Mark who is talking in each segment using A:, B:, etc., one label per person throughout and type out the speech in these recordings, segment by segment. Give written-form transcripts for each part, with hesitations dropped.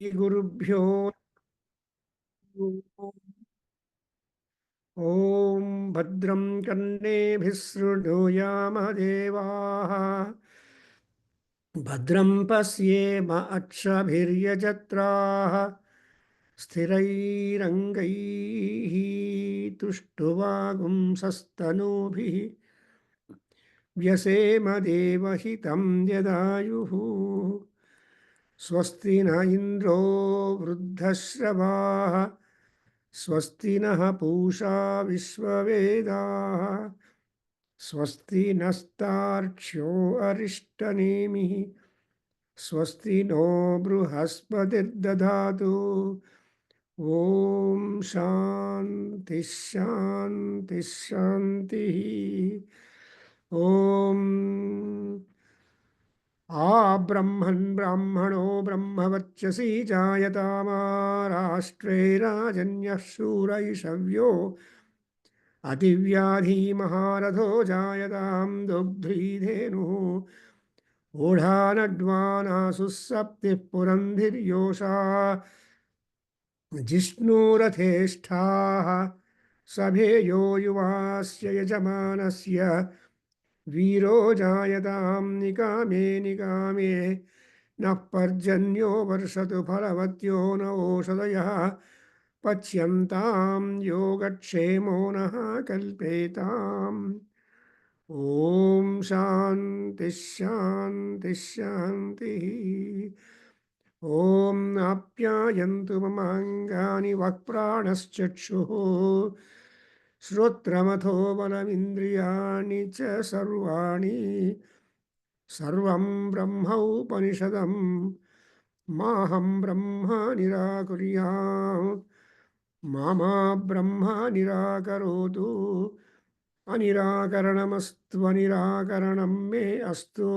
A: गुरुभ्यो ॐ भद्रं कर्णेभिः शृणुयामदेवाः भद्रं पश्येम अक्षभिर्यजत्राः स्थिरैरङ्गैः तुष्टुवागुंसस्तनूभिः व्यसेम देवहितं यदायुः स्वस्ति न इन्द्रो वृद्धश्रवाः स्वस्ति नः पूषा विश्ववेदाः स्वस्ति नस्तार्क्ष्यो अरिष्टनेमिः स्वस्ति नो बृहस्पतिर्दधातु ॐ शान्ति शान्ति शान्तिः ॐ ब्रह्मन् ब्राह्मणो ब्रह्मवर्चसि जायतामा राष्ट्रे राजन्यः शूरैषव्यो अतिव्याधी महारथो जायतां दुग्ध्रीधेनुः ऊढानड्वानासुः सप्तिः पुरन्धिर्योषा जिष्णुरथेष्ठाः सभेयो युवास्य यजमानस्य वीरो जायतां निकामे निकामे नः पर्जन्यो वर्षतु फलवत्यो न ओषधयः पच्यन्तां योगक्षेमो नः कल्पेताम् ॐ शान्ति शान्ति शान्तिः ॐ आप्यायन्तु ममाङ्गानि वक्प्राणश्चक्षुः श्रोत्रमथो बलमिन्द्रियाणि च सर्वाणि सर्वं ब्रह्मोपनिषदं माहं ब्रह्म निराकुर्यात् मा ब्रह्म निराकरोतु अनिराकरणमस्तु अनिराकरणं मे अस्तु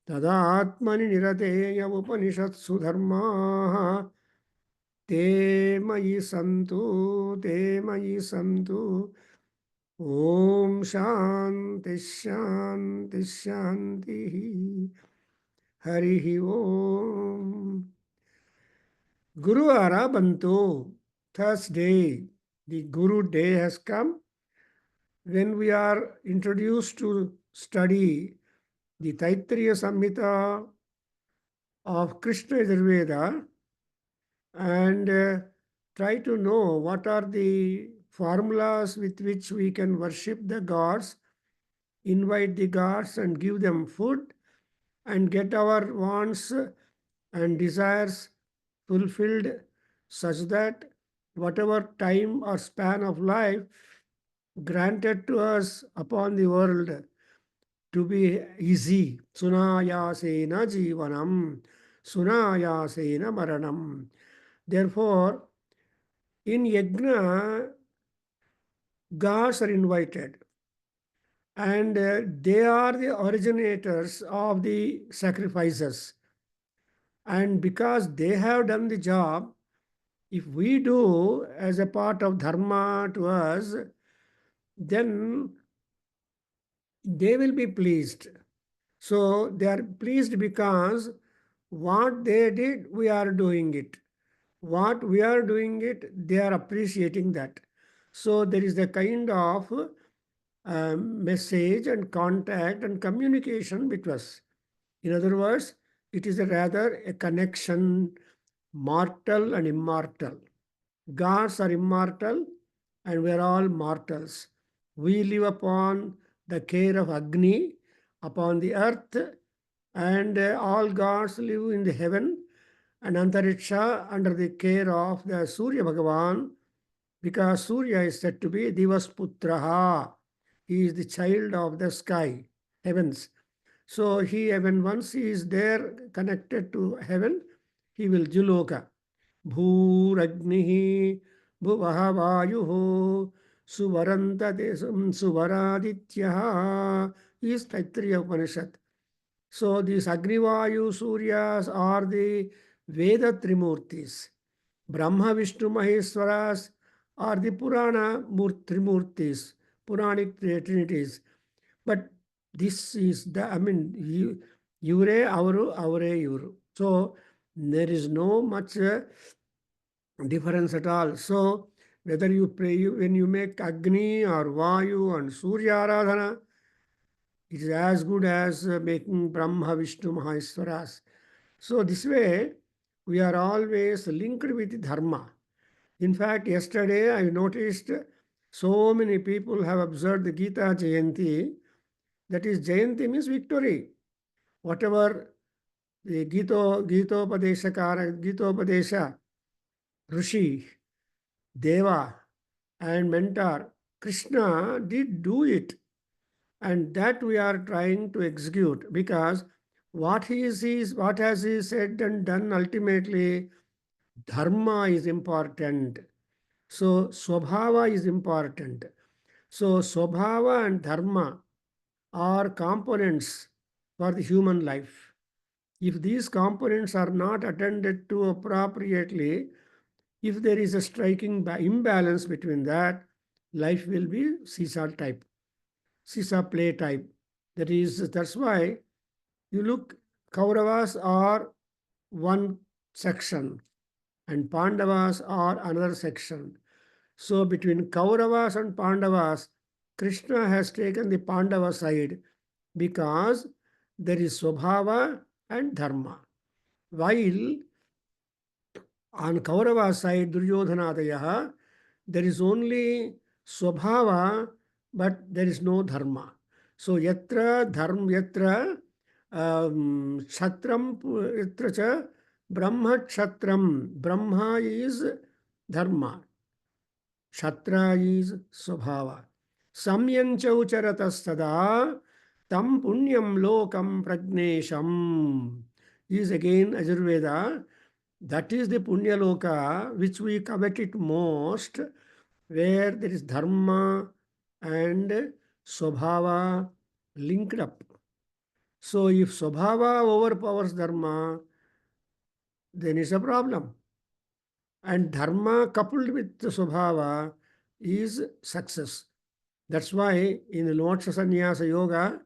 A: तदात्मनि निरतेय उपनिषत्सु धर्माः ते मयि सन्तु ॐ शान्ति शान्ति शान्तिः हरिः ॐ गुरुवार ಬಂತು Thursday. The Guru day has come. When we are introduced to study the Taittiriya Samhita of Krishna Yajurveda and try to know what are the formulas with which we can worship the gods, invite the gods and give them food and get our wants and desires fulfilled such that whatever time or span of life granted to us upon the world to be easy. Sunayasena jivanam, sunayasena maranam. Therefore, in yajna, gods are invited, and they are the originators of the sacrifices. And because they have done the job, if we do as a part of dharma to us, then they will be pleased. So they are pleased because what they did, we are doing it. What we are doing it, they are appreciating that. So there is a kind of message and contact and communication between us. In other words, it is rather a connection, mortal and immortal. Gods are immortal and we are all mortals. We live upon the care of Agni, upon the earth, and all gods live in the heaven and Antariksha under the care of the Surya Bhagavan, because Surya is said to be Divasputraha. He is the child of the sky, heavens. So when once he is there connected to heaven, he will Juloka. Bhuragnihi Bhuvaha Vayuhu Suvaranta Desam Suvaradityaha is Taittiriya Upanishad. So these Agnivayu Suryas are the Veda Trimurtis. Brahma Vishnu Maheswaras are the Purana Trimurtis, Puranic Trinities. But this is the, Yure, Avaru, Avare, Yuru. So There is no much difference at all. So whether you pray, when you make Agni or Vayu and Surya Aradhana, it is as good as making Brahma, Vishnu, Maheshwaras. So this way, we are always linked with Dharma. In fact, yesterday I noticed so many people have observed the Gita Jayanti. That is, Jayanti means victory. Whatever the Gitopadesha, Rishi, Deva, and mentor, Krishna did do it. And that we are trying to execute, because what has he said and done, ultimately dharma is important. So swabhava is important. So swabhava and dharma are components for the human life. If these components are not attended to appropriately, if there is a striking imbalance between that, life will be seesaw type, seesaw play type. That's why you look, Kauravas are one section and Pandavas are another section. So between Kauravas and Pandavas, Krishna has taken the Pandava side because there is Swabhava and Dharma. While on Kaurava side, Duryodhanadaya, there is only Swabhava, but there is no Dharma. So yatra dharma, yatra kshatram, yatra cha Brahma kshatram. Brahma is Dharma. Shatra is Swabhava. Samyanchaucharatastada tam punyam lokam pragnesham is again Ajurveda. That is the Punya Loka which we covet it most, where there is Dharma and Swabhava linked up. So if Swabhava overpowers Dharma, then it's a problem. And Dharma coupled with the Swabhava is success. That's why in the Moksha Sannyasa Yoga,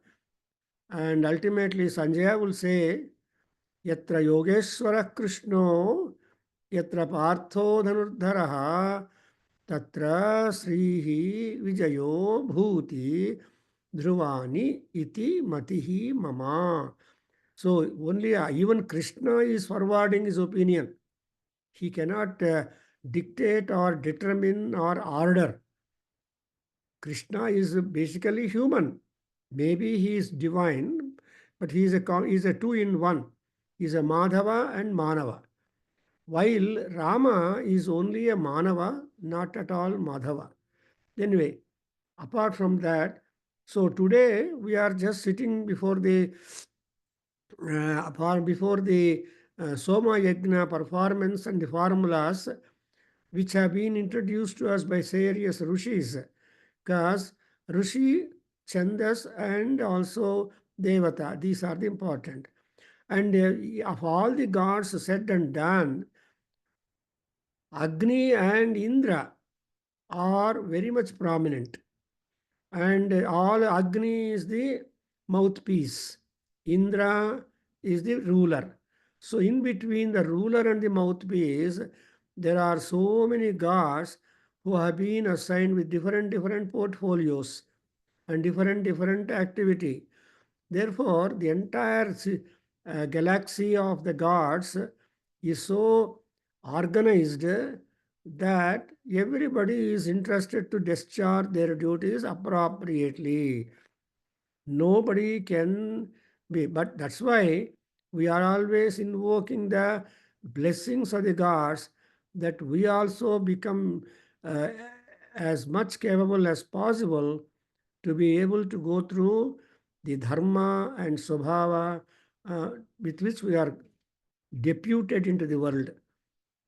A: and ultimately Sanjaya will say, Yatra Yogeshwara Krishno, Yatra Partho Dhanurdharaha, Tatra Srihi Vijayo Bhuti Dhruvani Iti Matihi Mama. So only even Krishna is forwarding his opinion. He cannot dictate or determine or order. Krishna is basically human. Maybe he is divine, but he is a two in one. He is a Madhava and Manava. While Rama is only a Manava, not at all Madhava. Anyway, apart from that, so today we are just sitting before the Soma Yajna performance and the formulas which have been introduced to us by various rishis, because Rishi, Chandas, and also Devata, these are the important. And of all the gods said and done, Agni and Indra are very much prominent. And all Agni is the mouthpiece. Indra is the ruler. So in between the ruler and the mouthpiece, there are so many gods who have been assigned with different portfolios and different activity. Therefore, the entire galaxy of the gods is so organized that everybody is interested to discharge their duties appropriately. Nobody can be, but that's why we are always invoking the blessings of the gods, that we also become uh, as much capable as possible to be able to go through the dharma and swabhava with which we are deputed into the world.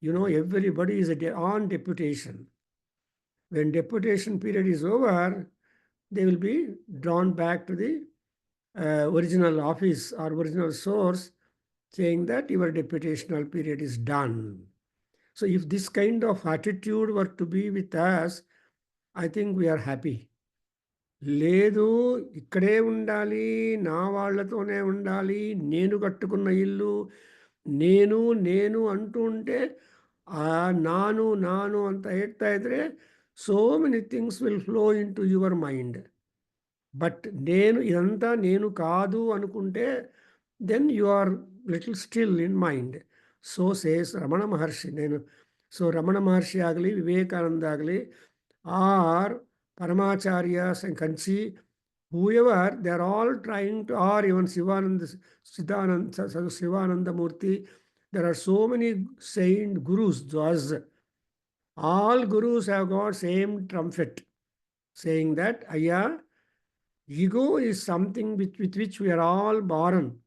A: You know, everybody is on deputation. When deputation period is over, they will be drawn back to the original office or original source, saying that your deputational period is done. So if this kind of attitude were to be with us, I think we are happy. లేదు, ఇక్కడే ఉండాలి, నా వాళ్ళతోనే ఉండాలి, నేను కట్టుకున్న ఇల్లు, నేను నేను అంటూ ఉంటే ఆ నాను నాను ಅಂತ ಹೇಳ್ತಾ ಇದ್ರೆ so many things will flow into your mind. But నేను ఇదంతా నేను కాదు అనుకుంటే then you are little still in mind. So says Ramana Maharshi. So Ramana Maharshi ಆಗಲಿ, వివేకానంద ಆಗಲಿ, or Paramacharyas and Kanchi, whoever, they are all trying to, or even Sivananda Murti, there are so many saint gurus, those all gurus have got same trumpet saying that Ayya, ego is something with which we are all born.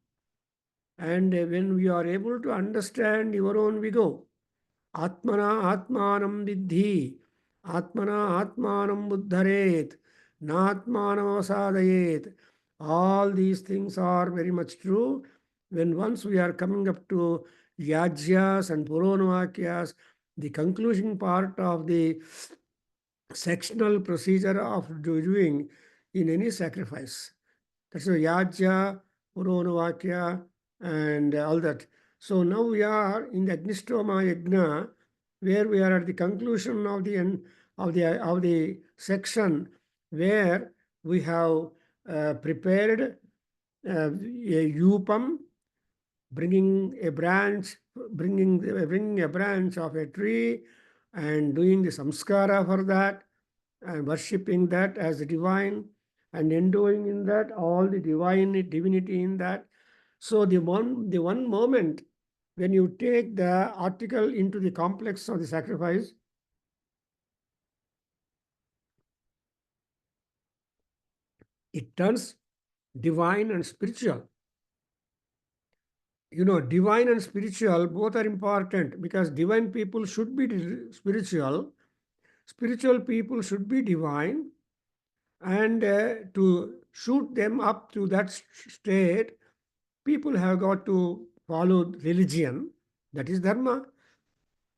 A: And when we are able to understand your own ego, Atmana Atmanam Vidhi, Atmana Atmanam Buddharet, Natmanam Avasadayet. All these things are very much true. When once we are coming up to Yajyas and Puronavakyas, the conclusion part of the sectional procedure of doing in any sacrifice. That's a Yajya, Puronavakya, and all that. So now we are in the Agnistoma Yajna, where we are at the conclusion of the end of the section where we have prepared a yupam, bringing a branch of a tree and doing the samskara for that and worshipping that as the divine and enduring in that all the divinity in that. So the one moment when you take the article into the complex of the sacrifice, it turns divine and spiritual. Divine and spiritual both are important, because divine people should be spiritual people should be divine, and to shoot them up to that state, people have got to follow religion, that is dharma,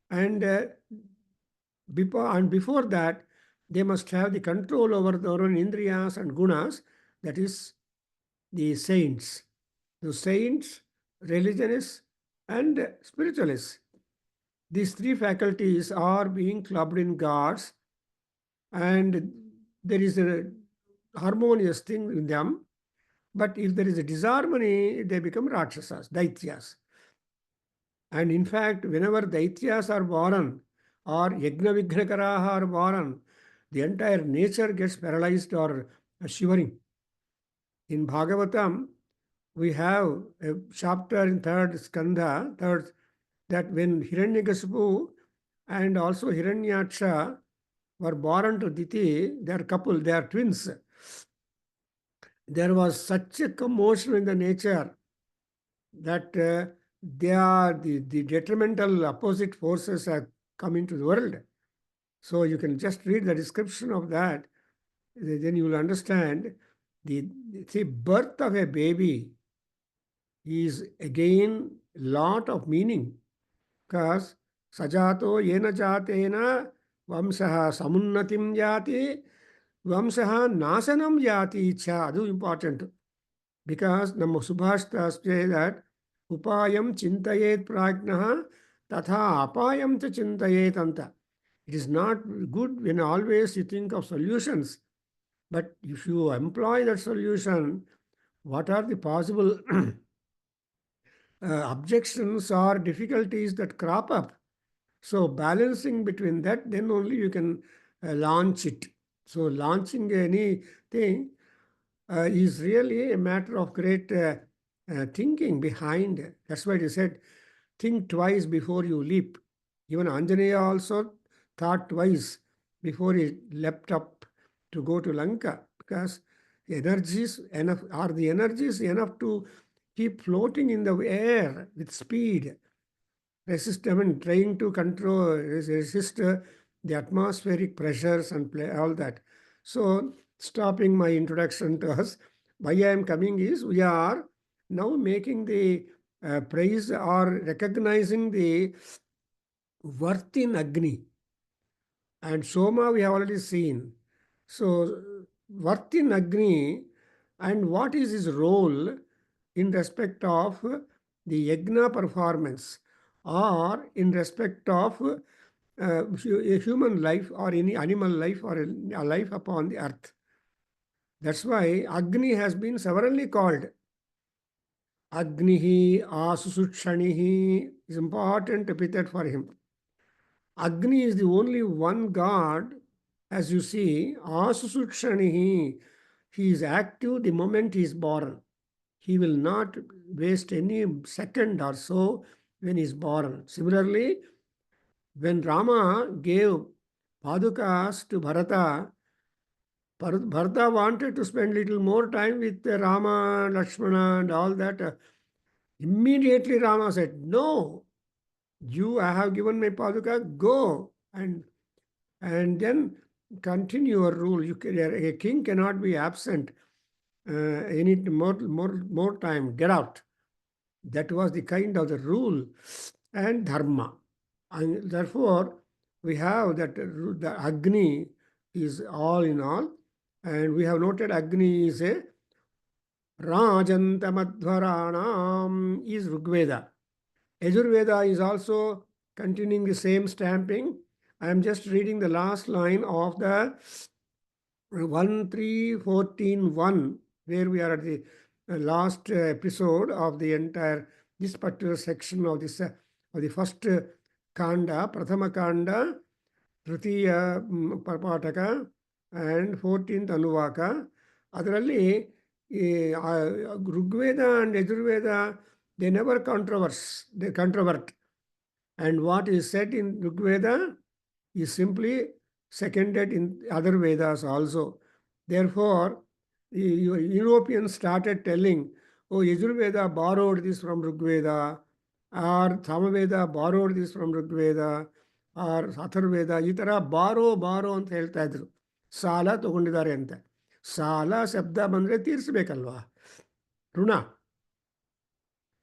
A: and before that they must have the control over their own indriyas and gunas, that is the saints. The saints, religionists, and spiritualists. These three faculties are being clubbed in gods, and there is a harmonious thing in them. But if there is a disharmony, they become Rakshasas, Daityas. And in fact, whenever Daityas are born or Yajna Vignakaraha are born, the entire nature gets paralyzed or shivering. In Bhagavatam, we have a chapter in third skandha, that when Hiranyakasipu and also Hiranyaksha were born to Diti, they are couple, they are twins. There was such a commotion in the nature that they are the detrimental opposite forces have come into the world. So you can just read the description of that, then you will understand the birth of a baby is again lot of meaning, because sajato yena jatena vamsaha samunnatim jati vamsaha nasanam jati cha. Adu important, because Namma Subhashtas say that upayam chintayet prajnaha tatha apayam cha chintayet anta. It is not good when always you think of solutions, but if you employ that solution, what are the possible objections or difficulties that crop up? So balancing between that, then only you can launch it. So launching anything is really a matter of great thinking behind. That's why he said, think twice before you leap. Even Anjaneya also thought twice before he leapt up to go to Lanka, because the energies enough to keep floating in the air with speed, trying to resist the atmospheric pressures and all that. So, stopping my introduction to us, why I am coming is, we are now making the praise or recognizing the worth in Agni. And Soma we have already seen. So, worth in Agni, and what is his role in respect of the yajna performance or in respect of a human life or any animal life or a life upon the earth. That's why Agni has been severally called. Agnihi, Asusutshanihi is important epithet for him. Agni is the only one god, as you see, Asusutshanihi. He is active the moment he is born. He will not waste any second or so when he is born. Similarly, when Rama gave Padukas to Bharata, Bharata wanted to spend little more time with Rama, Lakshmana, and all that. Immediately Rama said, "No, I have given my Paduka, go and then continue your rule. A king cannot be absent any more time. Get out." That was the kind of the rule and dharma. And therefore, we have that the Agni is all in all. And we have noted Agni is a Rajantamadvaranam is Rigveda. Yajurveda is also continuing the same stamping. I am just reading the last line of the 1.3.14.1, where we are at the last episode of the entire, this particular section of this of the first Kanda, Prathama Kanda, Tritiya Parpataka, and 14th Anuvaka. Adರಲ್ಲಿ Rigveda and Yajurveda, they never they controvert. And what is said in Rigveda is simply seconded in other Vedas also. Therefore, the Europeans started telling, oh, Yajurveda borrowed this from Rigveda, or Samaveda borrowed this from Rigveda, or Atharveda, ಈ ಥರ ಬಾರೋ ಅಂತ ಹೇಳ್ತಾ ಇದ್ರು. ಸಾಲ ತಗೊಂಡಿದ್ದಾರೆ ಅಂತ. ಸಾಲ ಶಬ್ದ ಬಂದರೆ ತೀರಿಸ್ಬೇಕಲ್ವಾ, ಋಣ.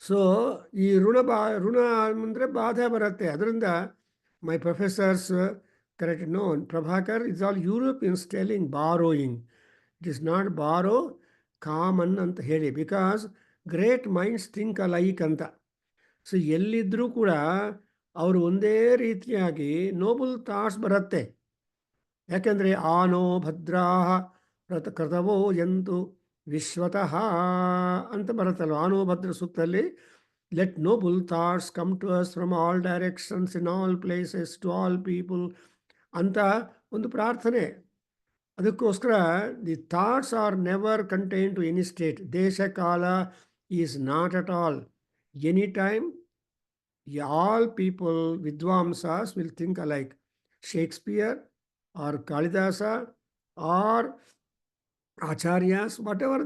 A: ಸೊ ಈ ಋಣ ಅಂದರೆ ಬಾಧೆ ಬರುತ್ತೆ. ಅದರಿಂದ my professors corrected, no, Prabhakar, it's all Europeans telling borrowing. It is not borrow, common ಅಂತ ಹೇಳಿ, because great minds think alike ಅಂತ. ಸೊ ಎಲ್ಲಿದ್ದರೂ ಕೂಡ ಅವರು ಒಂದೇ ರೀತಿಯಾಗಿ ನೋಬಲ್ ಥಾಟ್ಸ್ ಬರುತ್ತೆ. ಯಾಕೆಂದರೆ ಆನೋ ಭದ್ರಾಹ ಕೃತವೋ ಯಂತು ವಿಶ್ವತಃ ಅಂತ ಬರುತ್ತಲ್ವ ಆನೋ ಭದ್ರ ಸೂಕ್ತದಲ್ಲಿ. Let noble thoughts come to us from all directions in all places to all people ಅಂತ ಒಂದು ಪ್ರಾರ್ಥನೆ. ಅದಕ್ಕೋಸ್ಕರ the thoughts are never contain to any state. Desha kala is not at all. Any time all people, Vidwamsas, will think alike. Shakespeare or Kalidasa or Acharyas, whatever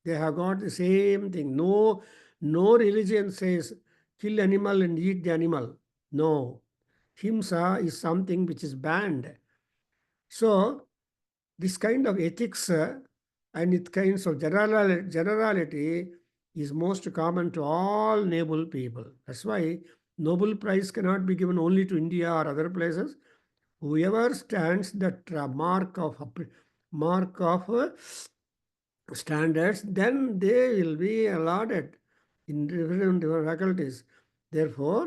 A: they have got the same thing. No religion says kill animal and eat the animal. No. Himsa is something which is banned. So, this kind of ethics and it kinds of generality is most common to all noble people. That's why Nobel Prize cannot be given only to India or other places. Whoever stands that mark of standards, then they will be allotted in different faculties. Therefore,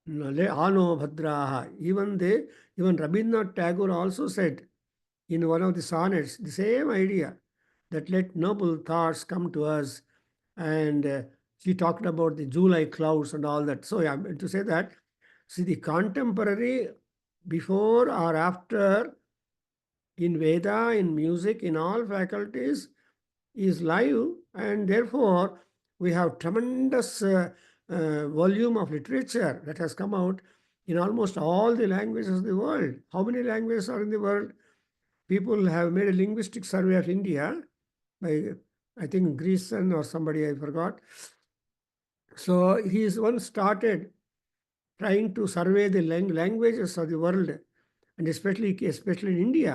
A: Ano Bhadraha, even Rabindranath Tagore also said in one of the sonnets the same idea, that let noble thoughts come to us. And he talked about the July clouds and all that. So I'm to say that, see, the contemporary before or after in Veda, in music, in all faculties is live, and therefore we have tremendous volume of literature that has come out in almost all the languages of the world. How many languages are in the world? People have made a linguistic survey of India by, I think, Greason or somebody, I forgot. So he is once started trying to survey the languages of the world, and especially in India.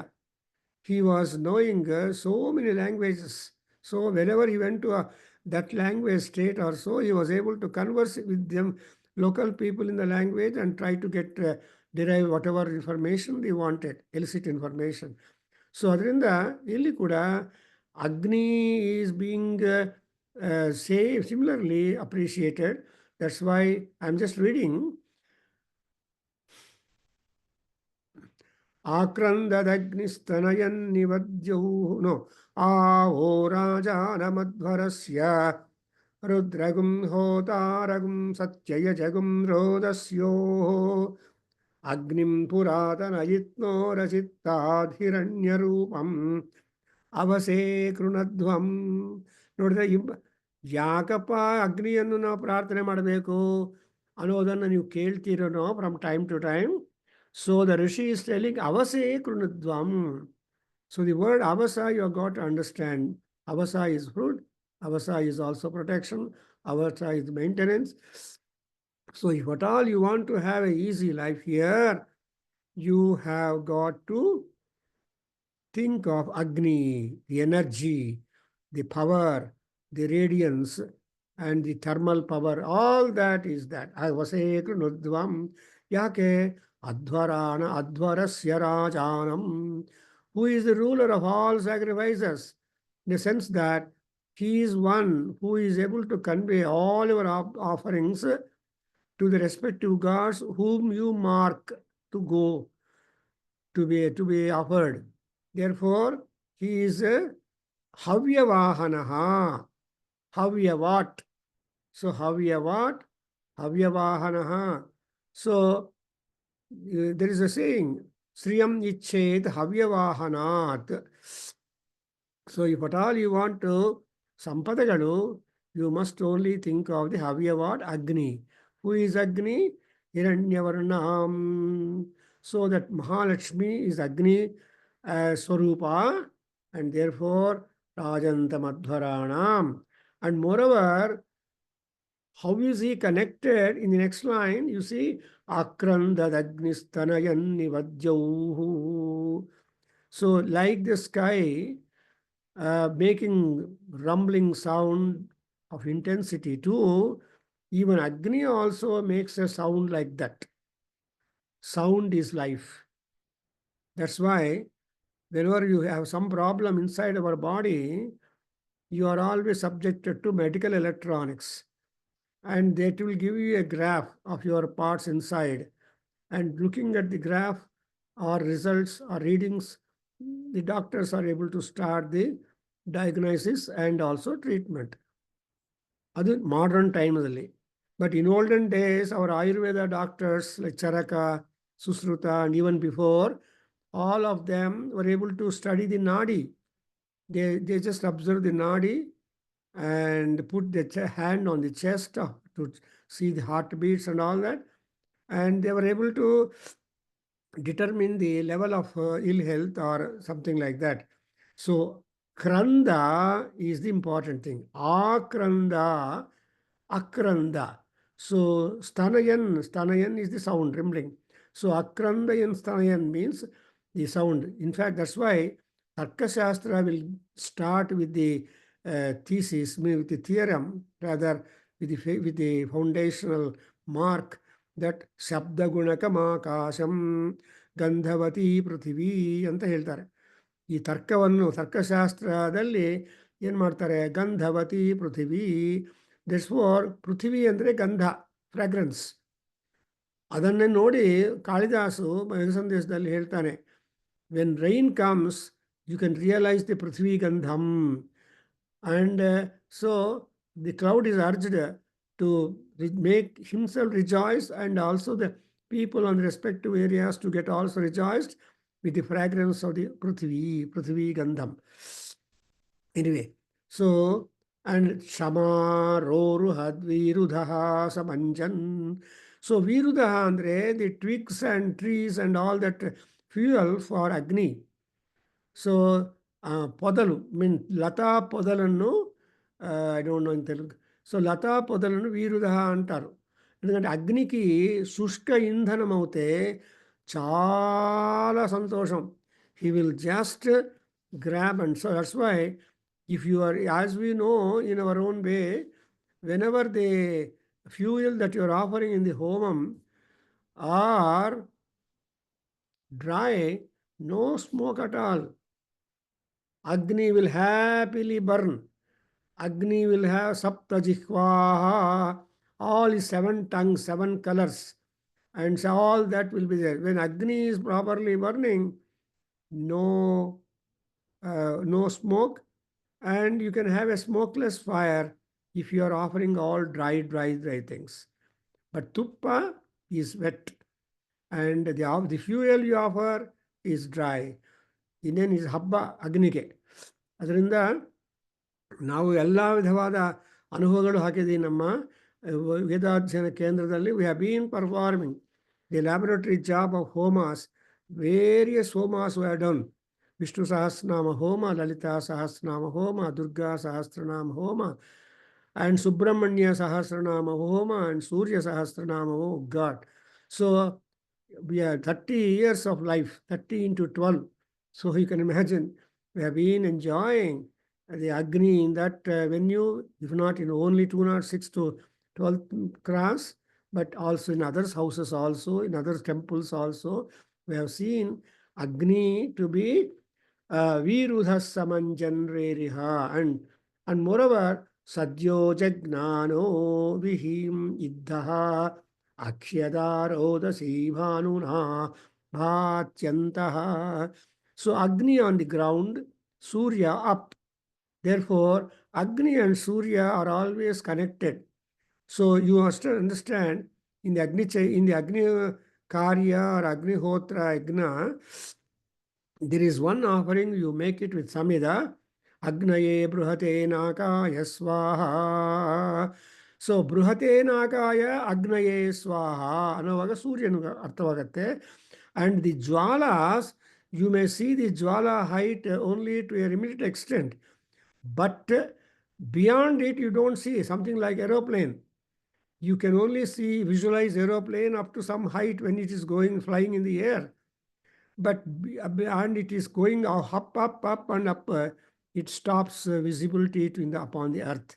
A: He was knowing so many languages. So whenever he went to that language state or so, he was able to converse with them, local people in the language, and try to get derive whatever information they wanted, elicit information. So adrinda illi kuda Agni is being similarly appreciated. That's why I'm just reading. Akrandadagnistanayannivadyoh no aho rajanamadvarasya rudragum hotaragum satyayajagum rodasyo agnim puratanayittno rasittadhiranyarupam ಅವಸೇ ಕೃಣಧ್ವಂ. ನೋಡಿದ್ರೆ ಯಾಕಪ್ಪ ಅಗ್ನಿಯನ್ನು ನಾವು ಪ್ರಾರ್ಥನೆ ಮಾಡಬೇಕು ಅನ್ನೋದನ್ನು ನೀವು ಕೇಳ್ತೀರೋ from time to time. So the rishi is telling ಅವಸೇ ಕೃಣಧ್ವಂ. So the word avasa you have got to understand. Avasa is food, avasa is also protection, avasa is maintenance. So if at all you want to have a easy life here, you have got to think of Agni, the energy, the power, the radiance, and the thermal power. All that is that. Avasek nudvam yake advarana advarasya rajanam. Who is the ruler of all sacrifices? In the sense that he is one who is able to convey all your offerings to the respective gods whom you mark to go to be offered. Therefore, he is a Havyavahanaha. Havyavat. So, Havyavat, Havyavahanaha. So, there is a saying, Sriyam Ichet Havyavahanat. So, if at all you want to Sampadagalu, you must only think of the Havyavat Agni. Who is Agni? Hiranyavarnam. So that Mahalakshmi is Agni Swarupa, and therefore Rajantamadhvaranam. And moreover, how is he connected? In the next line, you see, Akrandadagnisthanayan nivadjauhu. So, like the sky making rumbling sound of intensity too, even Agni also makes a sound like that. Sound is life. That's why whenever you have some problem inside our body, you are always subjected to medical electronics. And that will give you a graph of your parts inside. And looking at the graph or results or readings, the doctors are able to start the diagnosis and also treatment. That's modern times. But in olden days, our Ayurveda doctors like Charaka, Susruta, and even before, all of them were able to study the nadi. They just observe the nadi and put the hand on the chest to see the heartbeats and all that. And they were able to determine the level of ill health or something like that. So, Kranda is the important thing. Akranda, Akranda. So, Stanayan is the sound, rumbling. So, Akrandayan Stanayan means the sound. In fact, that's why Tarka Shastra will start with the thesis, with the theorem, rather with the foundational mark that Shabda Gunakamakasham Gandhavati Prithvi ಅಂತ ಹೇಳ್ತಾರೆ. ಈ ತರ್ಕಶಾಸ್ತ್ರದಲ್ಲಿ ಏನು ಮಾಡ್ತಾರೆ? ಗಂಧವತಿ ಪೃಥಿವಿ. That's for ಪೃಥಿವಿ ಅಂದರೆ ಗಂಧ, fragrance. ಅದನ್ನೇ ನೋಡಿ ಕಾಳಿದಾಸು ಸಂದೇಶದಲ್ಲಿ ಹೇಳ್ತಾನೆ, when rain comes, you can realize the Prithvi Gandham. And so the cloud is urged to make himself rejoice, and also the people on the respective areas to get also rejoiced with the fragrance of the Prithvi Gandham. Anyway, so, and Shama, Roruhad, Virudhaha, Samanjan. So, Virudhaha andre the twigs and trees and all that fuel for Agni. So, Podalu, mean Lata Podalannu, I don't know in Telugu. So, Lata Podalannu Virudhaha antaru. ఎందుకంటే అగ్నికి శుష్క ఇంధనం అవుతే చాలా సంతోషం. He will just grab, and so that's why if you are, as we know in our own way, whenever the fuel that you are offering in the homam are dry, no smoke at all, Agni will happily burn. Agni will have sapta jihvaha, all is 7 tongues, 7 colors, and so all that will be there. When Agni is properly burning, no smoke, and you can have a smokeless fire if you are offering all dry things. But tuppa is wet, and the fuel you offer is dry. ಇನ್ನೇನು is ಹಬ್ಬ ಅಗ್ನಿಗೆ. ಅದರಿಂದ ನಾವು ಎಲ್ಲ ವಿಧವಾದ ಅನುಭವಗಳು ಹಾಕಿದ್ದೀವಿ ನಮ್ಮ ವೇದಾಧ್ಯಯನ ಕೇಂದ್ರದಲ್ಲಿ. We have been performing the laboratory job of homas. Various homas we have done. Vishnu Sahasranama homa, Lalita ಸಹಸ್ರನಾಮ ಹೋಮ, ದುರ್ಗಾ ಸಹಸ್ರನಾಮ ಹೋಮ, and Subramanya Sahasranama Homa, and Surya Sahasranama. Oh God. So we have 30 years of life, 30 into 12. So you can imagine we have been enjoying the Agni in that venue, if not in only 206 to 12 class, but also in others' houses also, in other temples also. We have seen Agni to be Virudha Samanjanreriha, and moreover, Sadyo Jagnano Vihim Iddaha Akshadarodasi Bhanuna Bhatyantaha. So Agni on the ground, Surya up. Therefore, Agni and Surya are always connected. So you must understand in the Agni Karya or Agnihotra Yagna, there is one offering, you make it with Samhita. Agnaye Bruhate Nakaya Swaha. So Bruhate Nakaya Agnaye Swaha. Anavaga Suryan Arthavagate. And the Jwalas, you may see the Jwala height only to a limited extent. But beyond it, you don't see something like aeroplane. You can only visualize aeroplane up to some height when it is flying in the air. But and it is going up, and up, it stops visibility upon the earth.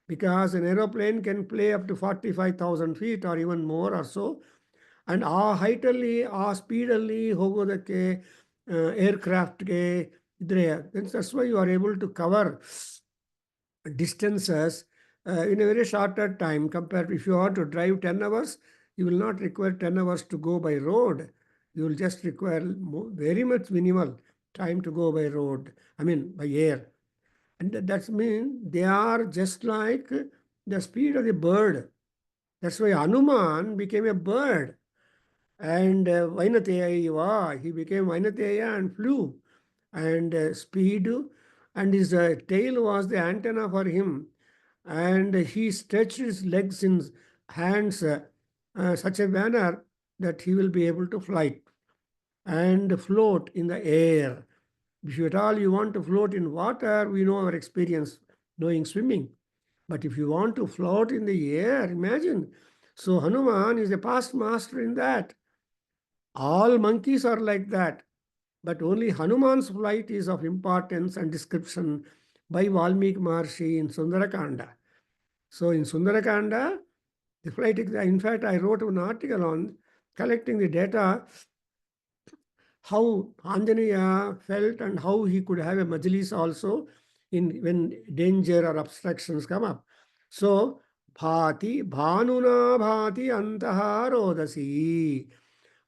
A: Because an aeroplane can play up to 45,000 feet or even more or so. And height alli, speed alli hogodake aircraft ge idre. That's why you are able to cover distances in a very shorter time compared. If you want to drive 10 hours, you will not require 10 hours to go by road. You will just require very much minimal time to go by road, by air. And that means they are just like the speed of the bird. That's why Hanuman became a bird. And Vainateya, he became Vainateya and flew. And speed, and his tail was the antenna for him. And he stretched his legs in hands such a manner that he will be able to fly and float in the air. If at all you want to float in water, we know our experience knowing swimming. But if you want to float in the air, imagine. So Hanuman is a past master in that. All monkeys are like that. But only Hanuman's flight is of importance and description by Valmiki Maharshi in Sundarakanda. So in Sundarakanda, the flight, in fact, I wrote an article on collecting the data, how Anjaneya felt and how he could have a majlis also when danger or obstructions come up. So, Bhati, Bhanuna Bhati Antaha Rodasi.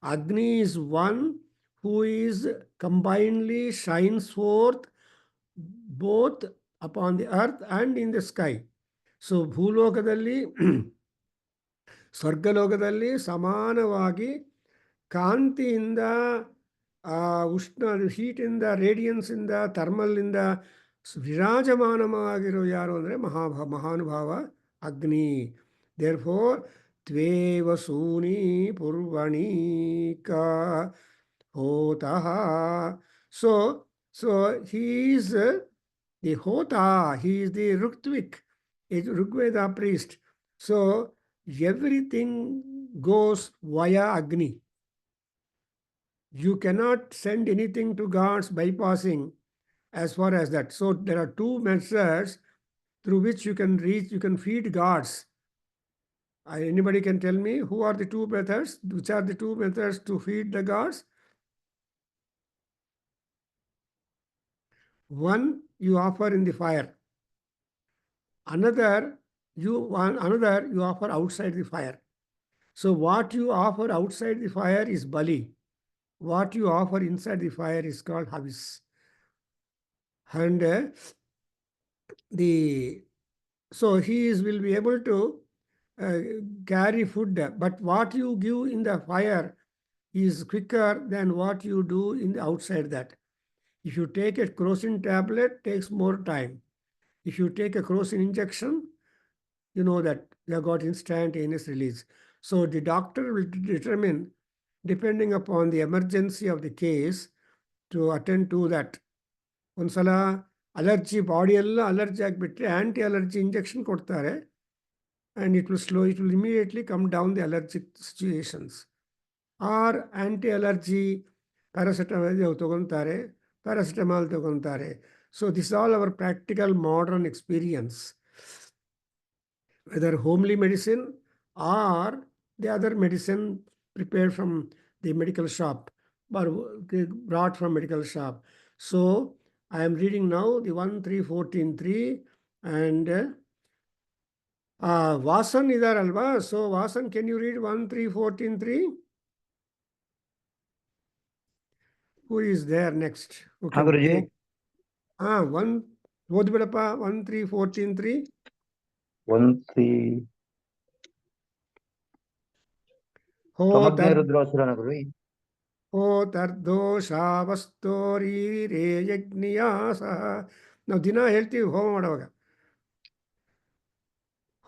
A: Agni is one who is combinedly shines forth both upon the earth and in the sky. So, ಭೂಲೋಕದಲ್ಲಿ ಸ್ವರ್ಗಲೋಕದಲ್ಲಿ ಸಮಾನವಾಗಿ ಕಾಂತಿಯಿಂದ ಉಷ್ಣ ಹೀಟಿಂದ ರೇಡಿಯನ್ಸಿಂದ ಥರ್ಮಲ್ನಿಂದ ವಿರಾಜಮಾನವಾಗಿರೋ ಯಾರು ಅಂದರೆ ಮಹಾನುಭಾವ ಅಗ್ನಿ. Therefore ತ್ವೇವ ಸೂನಿ ಪೂರ್ವಣೀಕ ಹೋತಃ. So he is the hota, he is the ritvik, Rigveda priest. So everything goes via Agni. You cannot send anything to gods bypassing as far as that. So there are two methods through which you can feed gods. Anybody can tell me who are the two methods? Which are the two methods to feed the gods? One, you offer in the fire. Another you offer outside the fire. So what you offer outside the fire is bali. What you offer inside the fire is called havis. And the so will be able to uh, carry food, but what you give in the fire is quicker than what you do in the outside that. If you take a kerosene tablet, takes more time. If you take a kerosene injection, you know that you have got instantaneous release. So the doctor will determine, depending upon the emergency of the case, to attend to that. ಒಂದ್ಸಲ allergy body ಎಲ್ಲ allergy ಆಗಿಬಿಟ್ರೆ ಆ್ಯಂಟಿ allergy injection ಕೊಡ್ತಾರೆ, and it will immediately come down the allergic situations. Or anti-allergy paracetamol ತಗೊಂತಾರೆ, paracetamol ತಗೊಂತಾರೆ. So this is all our practical modern experience. Whether homely medicine or the other medicine prepared from the medical shop or brought from medical shop. So I am reading now the 1.3.14.3 and Vasan idaralva. So Vasan, can you read 1.3.14.3? Who is there next? Who can
B: Guruji.
A: take? One. ಓದ್ಬಿಡಪ್ಪ 1.3.14.3.
B: 1.3. ಸಮಜ್ಞೆ ರುದ್ರಾಸುರನ ಗುರು.
A: ಹೋತರ್ದೋಷಾವಸ್ತೋರೀರೇ ಯಜ್ಞಿಯಾಸಃ. ನಾವು ದಿನ ಹೇಳ್ತೀವಿ ಹೋಮ ಮಾಡುವಾಗ.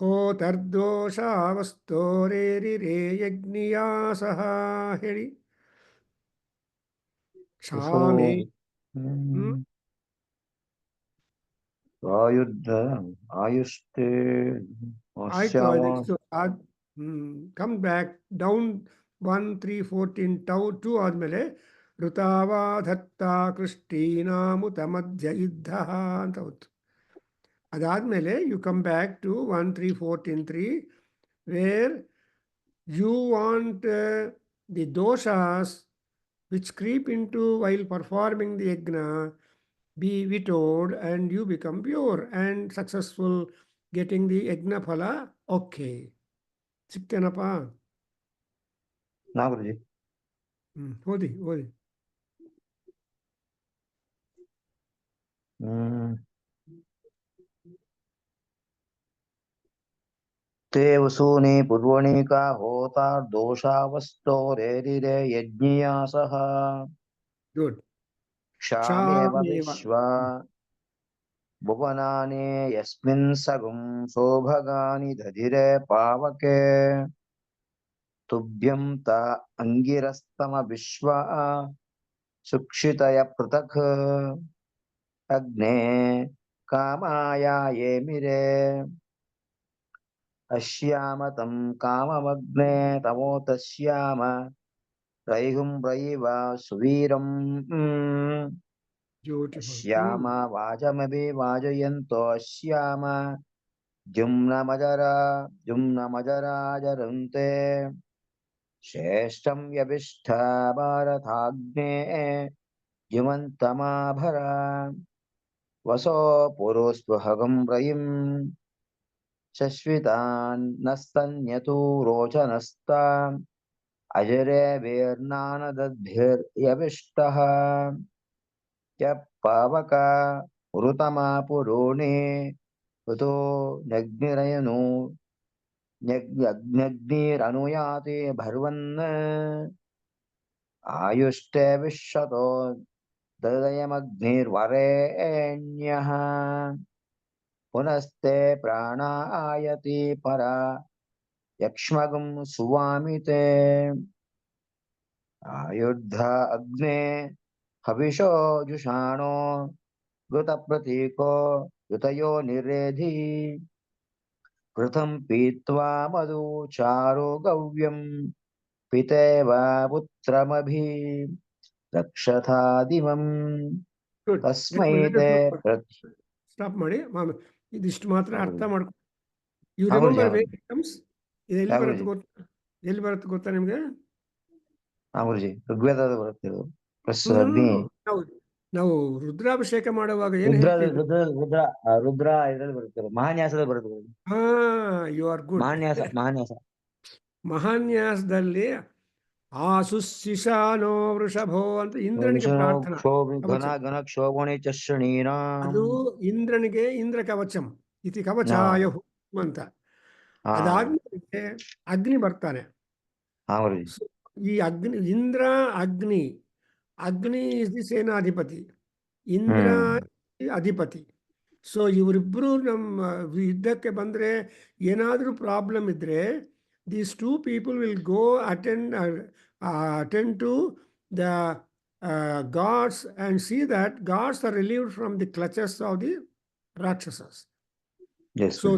A: ಹೋತರ್ದೋಷಾವಸ್ತೋರೇರಿರೇ ಯಜ್ಞಿಯಾಸಃ ಹೇಳಿ. ಕ್ಷಾಮೇ
B: ಆಯುಧ ಆಯುಷ್ಟೇ
A: ಆಯ್ತು. Come back down 1.3.14 2 ಆದಮೇಲೆ ಋತಾವಾಧತ್ತ ಕೃಷ್ಟೀನಾಮುತ ಮಧ್ಯ ಯುದ್ಧ ಅಂತ ಹೊತ್ತು. ಅದಾದಮೇಲೆ you come back to 1.3.14.3 where you want the doshas which creep into while performing the yajna be vetoed and you become pure and successful getting the yajna phala. Okay. ಸಿಕ್ತೇನಪ್ಪ?
B: ನಾಗುರುಜಿ.
A: ಓದಿ.
B: ते वसूनि पूर्वणि का होता दोषावस्तो रेरिरे यज्ञियासः.
A: Good.
B: क्षामेव विश्वा भुवनानि यस्मिन् सगुं सौभगानि दधिरे पावके तुभ्यं ता अंगिरस्तम विश्वा सुक्षितय पृथक् अग्ने कामाया येमिरे अश्याम तं काममग्ने तमोतस्याम रैहुं रयिवा सुवीरम् अश्याम वाजमभि वाजयन्तो अश्याम जुम्नमजराजरन्ते श्रेष्ठं यभिष्ठा भारताग्ने युमन्तमाभरा वसो पुरोस्त्वहगं रयिं शश्वितान्नस्तन्यतु रोचनस्ताम् अजरे वीर्नानदद्भिर्यभिष्टः पावका ऋतमा पुरोणे ऋतो नग्निरनुयाति भर्वन् आयुष्टे विश्वतो ददयमग्निर्वरेण्यः पुनस्ते प्राणा आयति परा यक्ष्मगं सुवामिते आयुर्धा अग्ने हविषो जुषाणो घृतप्रतीको युतयो निरेधि कृतं पीत्वा मधुचारो गव्यं पितेव पुत्रमभि रक्षथादिमं तस्मै ते
A: ಸ್ಟಾಪ್ ಮಾಡಿ. ಇದಿಷ್ಟು ಮಾತ್ರ ಅರ್ಥ ಮಾಡ್ಕೊ. You remember where it comes? ಎಲ್ಲಿ ಬರುತ್ತೆ ಗೊತ್ತಾ ನಿಮ್ಗೆ?
B: ಗುರುಜಿ ಋಗ್ವೇದದ ಬರುತ್ತೆ ಪ್ಲಸ್ ಅಗ್ನಿ.
A: ನಾವು ರುದ್ರಾಭಿಷೇಕ ಮಾಡುವಾಗ ಏನು
B: ರುದ್ರ
A: ಹೇಳ್ತೀವಿ?
B: ರುದ್ರ ರುದ್ರ ರುದ್ರ ಇದ್ರಲ್ಲಿ ಬರುತ್ತೆ, ಮಹಾನ್ಯಾಸದಲ್ಲಿ ಬರುತ್ತೆ.
A: ಹಾ, ಯು ಆರ್ ಗುಡ್.
B: ಮಹಾನ್ಯಾಸ.
A: ಮಹಾನ್ಯಾಸದಲ್ಲಿ ಸುಶಿಶಾನೋ ವೃಷಭೋ ಅಂತ ಇಂದ್ರನಿಗೆ ಪ್ರಾರ್ಥನಾ
B: ಘನ
A: ಕವಚ.
B: ಘನ ಕ್ಷೋಭಣಿ ಚಶ್ರಣೀನಾಂ.
A: ಅದು ಇಂದ್ರನಿಗೆ ಇಂದ್ರ ಕವಚಂ ಇತಿ ಕವಚಾಯ ಅಂತ. ಅದಾದ್ಮೇಲೆ ಅಗ್ನಿ ಬರ್ತಾನೆ. So, ಈ ಅಗ್ನಿ ಇಂದ್ರ ಅಗ್ನಿ ಇಸ್ ದಿ ಸೇನಾಧಿಪತಿ, ಇಂದ್ರ ಅಧಿಪತಿ. ಸೊ ಇವರಿಬ್ಬರು ನಮ್ಮ ಯುದ್ಧಕ್ಕೆ ಬಂದರೆ ಏನಾದರೂ ಪ್ರಾಬ್ಲಮ್ ಇದ್ದರೆ these two people will go attend to the gods and see that gods are relieved from the clutches of the Rakshasas. So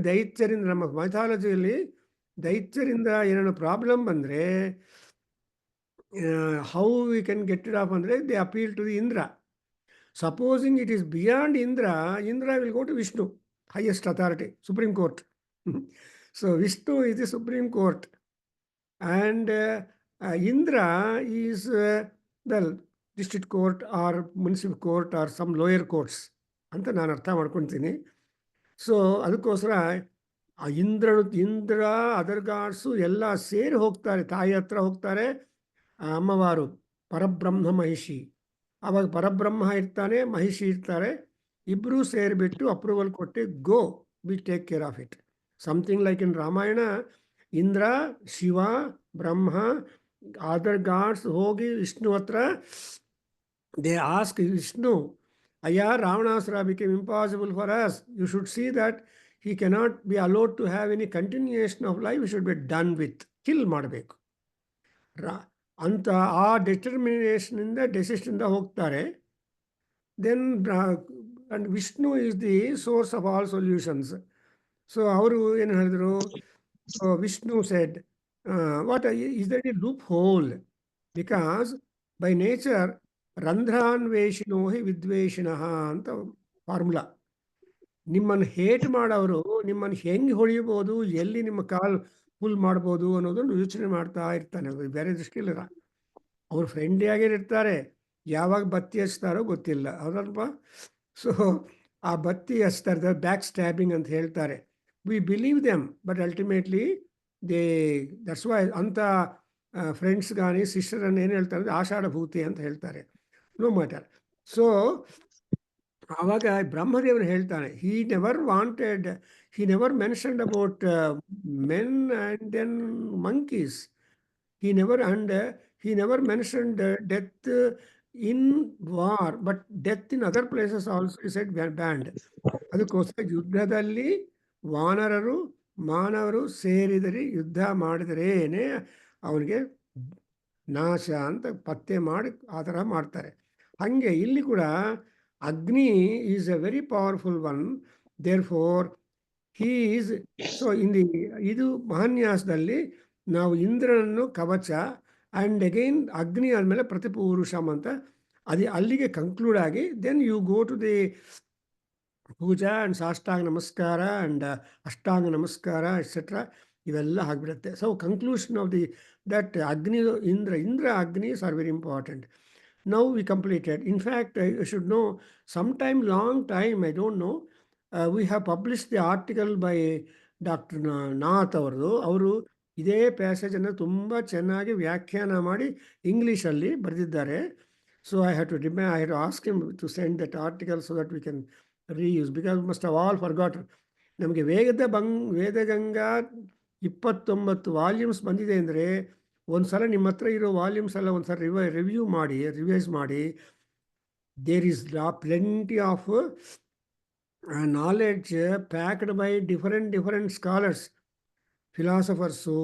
A: ದೈತ್ಯರಿಂದ ನಮ್ಮ ಮೈಥಾಲಜಿಯಲ್ಲಿ ದೈತ್ಯರಿಂದ ಏನೇನು ಪ್ರಾಬ್ಲಮ್ ಬಂದರೆ how we can get it off ಅಂದರೆ they appeal to the Indra. Supposing it is beyond Indra, Indra will go to Vishnu, highest authority, Supreme Court. So Vishnu is the Supreme Court. And Indra is the district court or municipal court or some lower courts. ಅಂತ ನಾನು ಅರ್ಥ ಮಾಡ್ಕೊತೀನಿ. So ಅದಕ್ಕೋಸ್ಕರ ಆ Indra other gods ಎಲ್ಲ ಸೇರಿ ಹೋಗ್ತಾರೆ, ತಾಯಿ ಹತ್ರ ಹೋಗ್ತಾರೆ. ಅಮ್ಮವಾರು ಪರಬ್ರಹ್ಮ ಮಹಿಷಿ, ಆವಾಗ ಪರಬ್ರಹ್ಮ ಇರ್ತಾನೆ, ಮಹಿಷಿ ಇರ್ತಾರೆ, ಇಬ್ಬರೂ ಸೇರಿಬಿಟ್ಟು ಅಪ್ರೂವಲ್ ಕೊಟ್ಟು ಗೋ we take care of it. Something like in Ramayana, Indra, Shiva, Brahma, other God's ಹೋಗಿ ವಿಷ್ಣು ಹತ್ರ ದೇ ಆಸ್ಕ್ ವಿಷ್ಣು, ಅಯ್ಯ Ravanasura became impossible for us, you should see that he cannot be allowed to have any continuation of life, he should be done with, kill ಮಾಡಬೇಕು ಅಂತ ಆ ಡಿಟರ್ಮಿನೇಷನಿಂದ ಡೆಸಿಷನಿಂದ ಹೋಗ್ತಾರೆ. Then and Vishnu is the source of all solutions. So ಅವರು ಏನು ಹೇಳಿದ್ರು, Vishnu said what is that a loophole, because by nature ರಂಧ್ರಾನ್ವೇಷಿನೋ ಹಿ ವಿದ್ವೇಷಿಣಃ ಅಂತ ಫಾರ್ಮುಲಾ. ನಿಮ್ಮನ್ನು ಹೇಟ್ ಮಾಡೋರು ನಿಮ್ಮನ್ನು ಹೆಂಗೆ ಹೊಡಿಬೋದು, ಎಲ್ಲಿ ನಿಮ್ಮ ಕಾಲು ಫುಲ್ ಮಾಡ್ಬೋದು ಅನ್ನೋದನ್ನು ಯೋಚನೆ ಮಾಡ್ತಾ ಇರ್ತಾನೆ. ಬೇರೆ ದೃಷ್ಟಿಯಲ್ಲಿ ಅವ್ರು ಫ್ರೆಂಡ್ಲಿಯಾಗೇ ಇರ್ತಾರೆ, ಯಾವಾಗ ಬತ್ತಿ ಹಚ್ತಾರೋ ಗೊತ್ತಿಲ್ಲ, ಹೌದಲ್ಪ. ಸೊ ಆ ಬತ್ತಿ ಹಚ್ತಾ ಇರ್ತಾರೆ, ಬ್ಯಾಕ್ ಸ್ಟ್ಯಾಬಿಂಗ್ ಅಂತ ಹೇಳ್ತಾರೆ. We believe them, but ultimately that's why ಅಂತ ಫ್ರೆಂಡ್ಸ್ కానీ ಸಿಸ್ಟರನ್ನು ಏನು ಹೇಳ್ತಾರೆ, ಆಷಾಢ ಭೂತಿ ಅಂತ ಹೇಳ್ತಾರೆ, ನೋ ಮ್ಯಾಟರ್. ಸೊ ಆವಾಗ ಬ್ರಹ್ಮದೇವರು ಹೇಳ್ತಾನೆ, he never mentioned about men and then monkeys. He never mentioned death in war, but death in other places also he said banned. ಅದಕ್ಕೋಸ್ಕರ ಯುದ್ಧದಲ್ಲಿ ವಾನರರು ಮಾನವರು ಸೇರಿದರೆ ಯುದ್ಧ ಮಾಡಿದರೇನೆ ಅವನಿಗೆ ನಾಶ ಅಂತ ಪತ್ತೆ ಮಾಡಿ ಆ ಥರ ಮಾಡ್ತಾರೆ. ಹಾಗೆ ಇಲ್ಲಿ ಕೂಡ Agni is a very powerful one, therefore he is. So ಇದು ಮಹಾನ್ಯಾಸದಲ್ಲಿ ನಾವು ಇಂದ್ರನನ್ನು ಕವಚ ಆ್ಯಂಡ್ ಅಗೈನ್ ಅಗ್ನಿ ಆದಮೇಲೆ ಪ್ರತಿಪುರುಷಂ ಅಂತ ಅಲ್ಲಿಗೆ ಕನ್ಕ್ಲೂಡ್ ಆಗಿ then you go to the puja and sashtanga namaskara and ಅಷ್ಟಾಂಗ ನಮಸ್ಕಾರ ಎಕ್ಸೆಟ್ರಾ ಇವೆಲ್ಲ ಆಗಿಬಿಡುತ್ತೆ. So conclusion of that Agni Indra Agnis are very important. Now we completed. In fact, I should know, sometime long time, I don't know, we have published the article by Dr. Nath ಅವರು ಇದೇ ಪ್ಯಾಸೇಜನ್ನು ತುಂಬ ಚೆನ್ನಾಗಿ ವ್ಯಾಖ್ಯಾನ ಮಾಡಿ ಇಂಗ್ಲೀಷಲ್ಲಿ ಬರೆದಿದ್ದಾರೆ. So I had to ask him to send that article so that we can reuse, because we must have all forgotten. ನಮಗೆ Vedganga 29 volumes ಬಂದಿದೆ ಅಂದರೆ ಒಂದು ಸಲ ನಿಮ್ಮ ಹತ್ರ ಇರೋ ವಾಲ್ಯೂಮ್ಸ್ ಎಲ್ಲ ಒಂದು ಸಲ ರಿವೈಸ್ ಮಾಡಿ there is plenty of knowledge packed by different scholars, philosophers,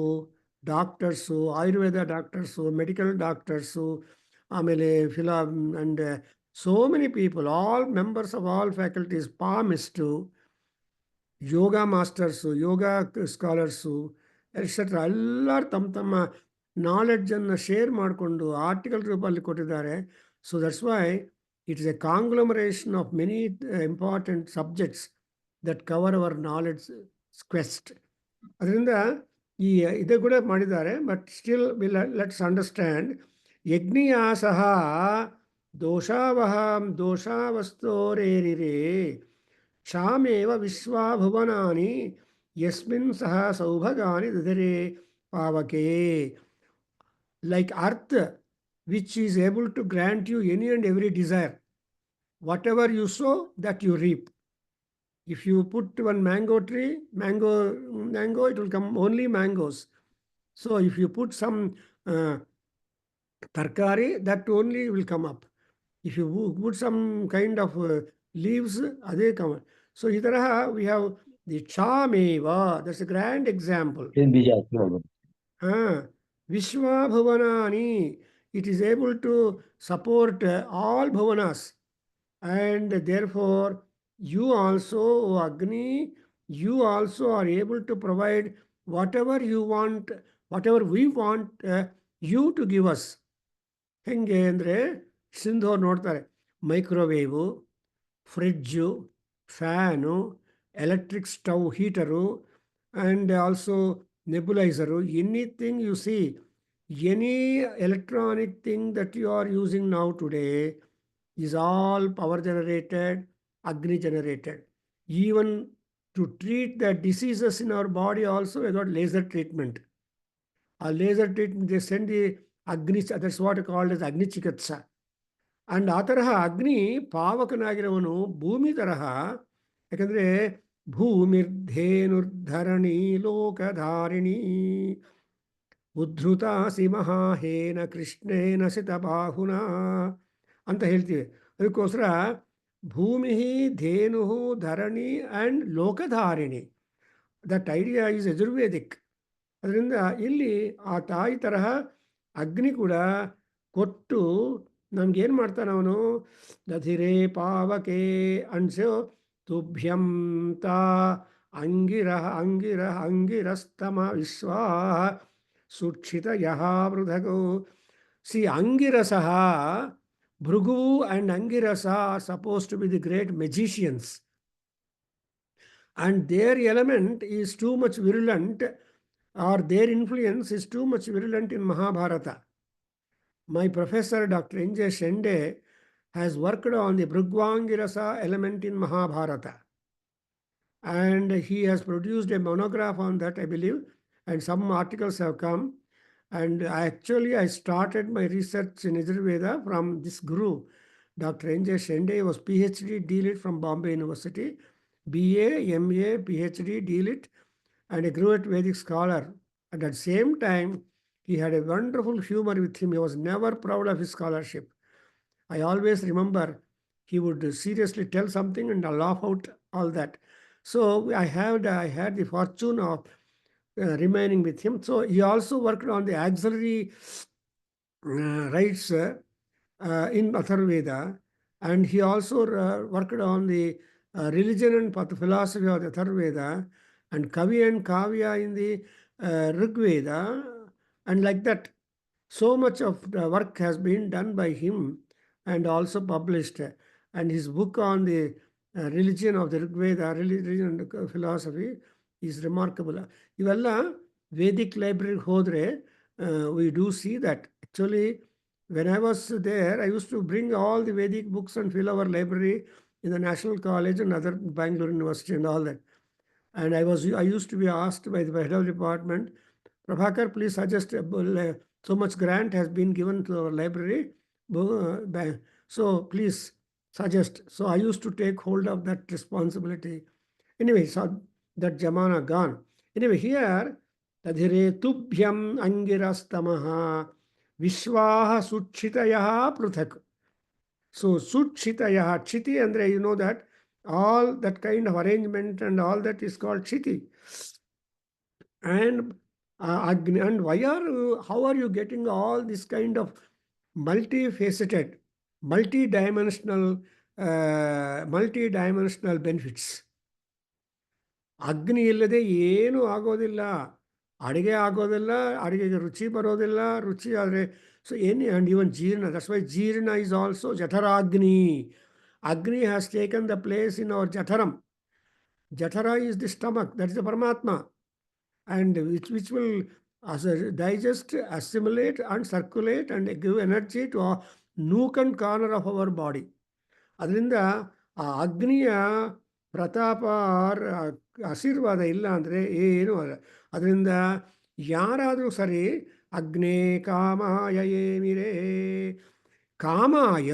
A: doctors, Ayurveda doctors, medical doctors, ಆಮೇಲೆ and so many people, all members of all faculties, palmists, yoga masters, yoga scholars etcetera ಎಲ್ಲರೂ ತಮ್ಮ ನಾಲೆಡ್ಜನ್ನು share ಮಾಡಿಕೊಂಡು article ರೂಪದಲ್ಲಿ ಕೊಟ್ಟಿದ್ದಾರೆ. So that's why it is a conglomeration of many important subjects that cover our knowledge quest. ಅದರಿಂದ ಇದು ಕೂಡ ಮಾಡಿದ್ದಾರೆ. ಬಟ್ ಸ್ಟಿಲ್ ಲೆಟ್ಸ್ ಅಂಡರ್ಸ್ಟ್ಯಾಂಡ್, ಯಜ್ಞಿಯಾಸಃ दोषावहां दोषावस्तोरेरिरे क्षामेव विश्वा भुवनानि यस्मिन् सह सौभगानि दधिरे pavake. Like earth, which is able to grant you any and every desire. Whatever you sow, that you reap. If you put one mango tree, mango, it will come only mangoes. So if you put some tarkari, that only will come up. If you put some kind of leaves, they come. So idaraha we have the chameva. That's a grand example.
B: ಬೀಜ ಹಾಕಿ ಹೋಗೋದು.
A: Vishwa Bhuvanani. It is able to support all Bhuvanas. And therefore, you also, O Agni, you also are able to provide whatever you want, whatever we want you to give us. ಹೆಂಗೆ ಅಂದರೆ ಸಿಂಧು ನೋಡ್ತಾರೆ microwave, fridge, fan, electric stove heater, and also nebulizer, anything you see, any electronic thing that you are using now today is all power generated, Agni generated. Even to treat the diseases in our body also, we got laser treatment. A laser treatment, they send the Agni, that's what called as Agni Chikatsa. And ಆ ತರಹ ಅಗ್ನಿ ಪಾವಕನಾಗಿರೋವನು ಭೂಮಿ ತರಹ, ಯಾಕಂದರೆ ಭೂಮಿರ್ಧೇನುರ್ಧರಣಿ ಲೋಕಧಾರಿಣಿ ಉದ್ಧೃತಾಸಿ ಮಹಾಹೇನ ಕೃಷ್ಣೇನ ಸಿತಬಾಹುನಾ ಅಂತ ಹೇಳ್ತೀವಿ. ಅದಕ್ಕೋಸ್ಕರ ಭೂಮಿ ಧೇನು ಧರಣಿ ಆ್ಯಂಡ್ ಲೋಕಧಾರಿಣಿ, ದಟ್ ಐಡಿಯಾ ಈಸ್ ಯಜುರ್ವೇದಿಕ್. ಅದರಿಂದ ಇಲ್ಲಿ ಆ ತಾಯಿ ತರಹ ಅಗ್ನಿ ಕೂಡ ಕೊಟ್ಟು ನಮ್ಗೇನು ಮಾಡ್ತಾನೆ ಅವನು, ದಧಿರೇ ಪಾವಕೆ ಅನ್ಸೋ ತುಭ್ಯಂ ತಾ ಅಂಗಿರಸ್ತಮ ವಿಶ್ವಾ ಸುಕ್ಷಿತ ಯಹ ಮೃಧಗೋ. ಸಿ ಅಂಗಿರಸಃ, Bhrigu and Angirasa are supposed to be the great magicians, and their element is too much virulent, or their influence is too much virulent in Mahabharata. My professor, Dr. N.J. Shende, has worked on the Bhrugvangirasa element in Mahabharata. And he has produced a monograph on that, I believe, and some articles have come. And I started my research in Yajurveda from this guru. Dr. N.J. Shende was PhD D.Lit from Bombay University, BA, MA, PhD D.Lit, and a great Vedic scholar. And at the same time, he had a wonderful humor with him. He was never proud of his scholarship. I always remember he would seriously tell something and laugh out all that. So I had the fortune of remaining with him. So he also worked on the auxiliary rites in Atharveda, and he also worked on the religion and philosophy of the Atharveda, and Kavi and Kavya in the Rigveda, and like that. So much of the work has been done by him and also published. And his book on the religion of the Rigveda, religion and philosophy, is remarkable. ಇವೆಲ್ಲ Vedic ಲೈಬ್ರರಿಗೆ ಹೋದರೆ we do see that. Actually, when I was there, I used to bring all the Vedic books and fill our library in the National College and other Bangalore University and all that. And I used to be asked by the head of department, Prabhakar, please suggest so much grant has been given to our library. So please suggest. So I used to take hold of that responsibility. Anyway, so that Jamana gone. Anyway, here, Tadhire Tubhyam Angirastamaha Vishwaha Suchitayaha Pruthak. So Suchitayaha, Chiti, Andre, you know that all that kind of arrangement and all that is called Chiti. And Agni, and how are you getting all this kind of multifaceted, multidimensional benefits? ಅಗ್ನಿ ಇಲ್ಲದೆ ಏನೂ ಆಗೋದಿಲ್ಲ, ಅಡುಗೆ ಆಗೋದಿಲ್ಲ, ಅಡುಗೆಗೆ ರುಚಿ ಬರೋದಿಲ್ಲ, ರುಚಿ ಆದರೆ so any and even jeerna. That's why jeerna is also jatharagni. Agni has taken the place in our jatharam. Jathara is the stomach, that is the Paramatma, and which will digest, assimilate and circulate and give energy to nook and corner of our body. ಅದರಿಂದ ಆ ಅಗ್ನಿಯ ಪ್ರತಾಪ ಆಶೀರ್ವಾದ ಇಲ್ಲ ಅಂದರೆ ಏನೂ ಅಲ್ಲ. ಅದರಿಂದ ಯಾರಾದರೂ ಸರಿ ಅಗ್ನೇ ಕಾಮಾಯ ಏಮಿರೇ, ಕಾಮಾಯ,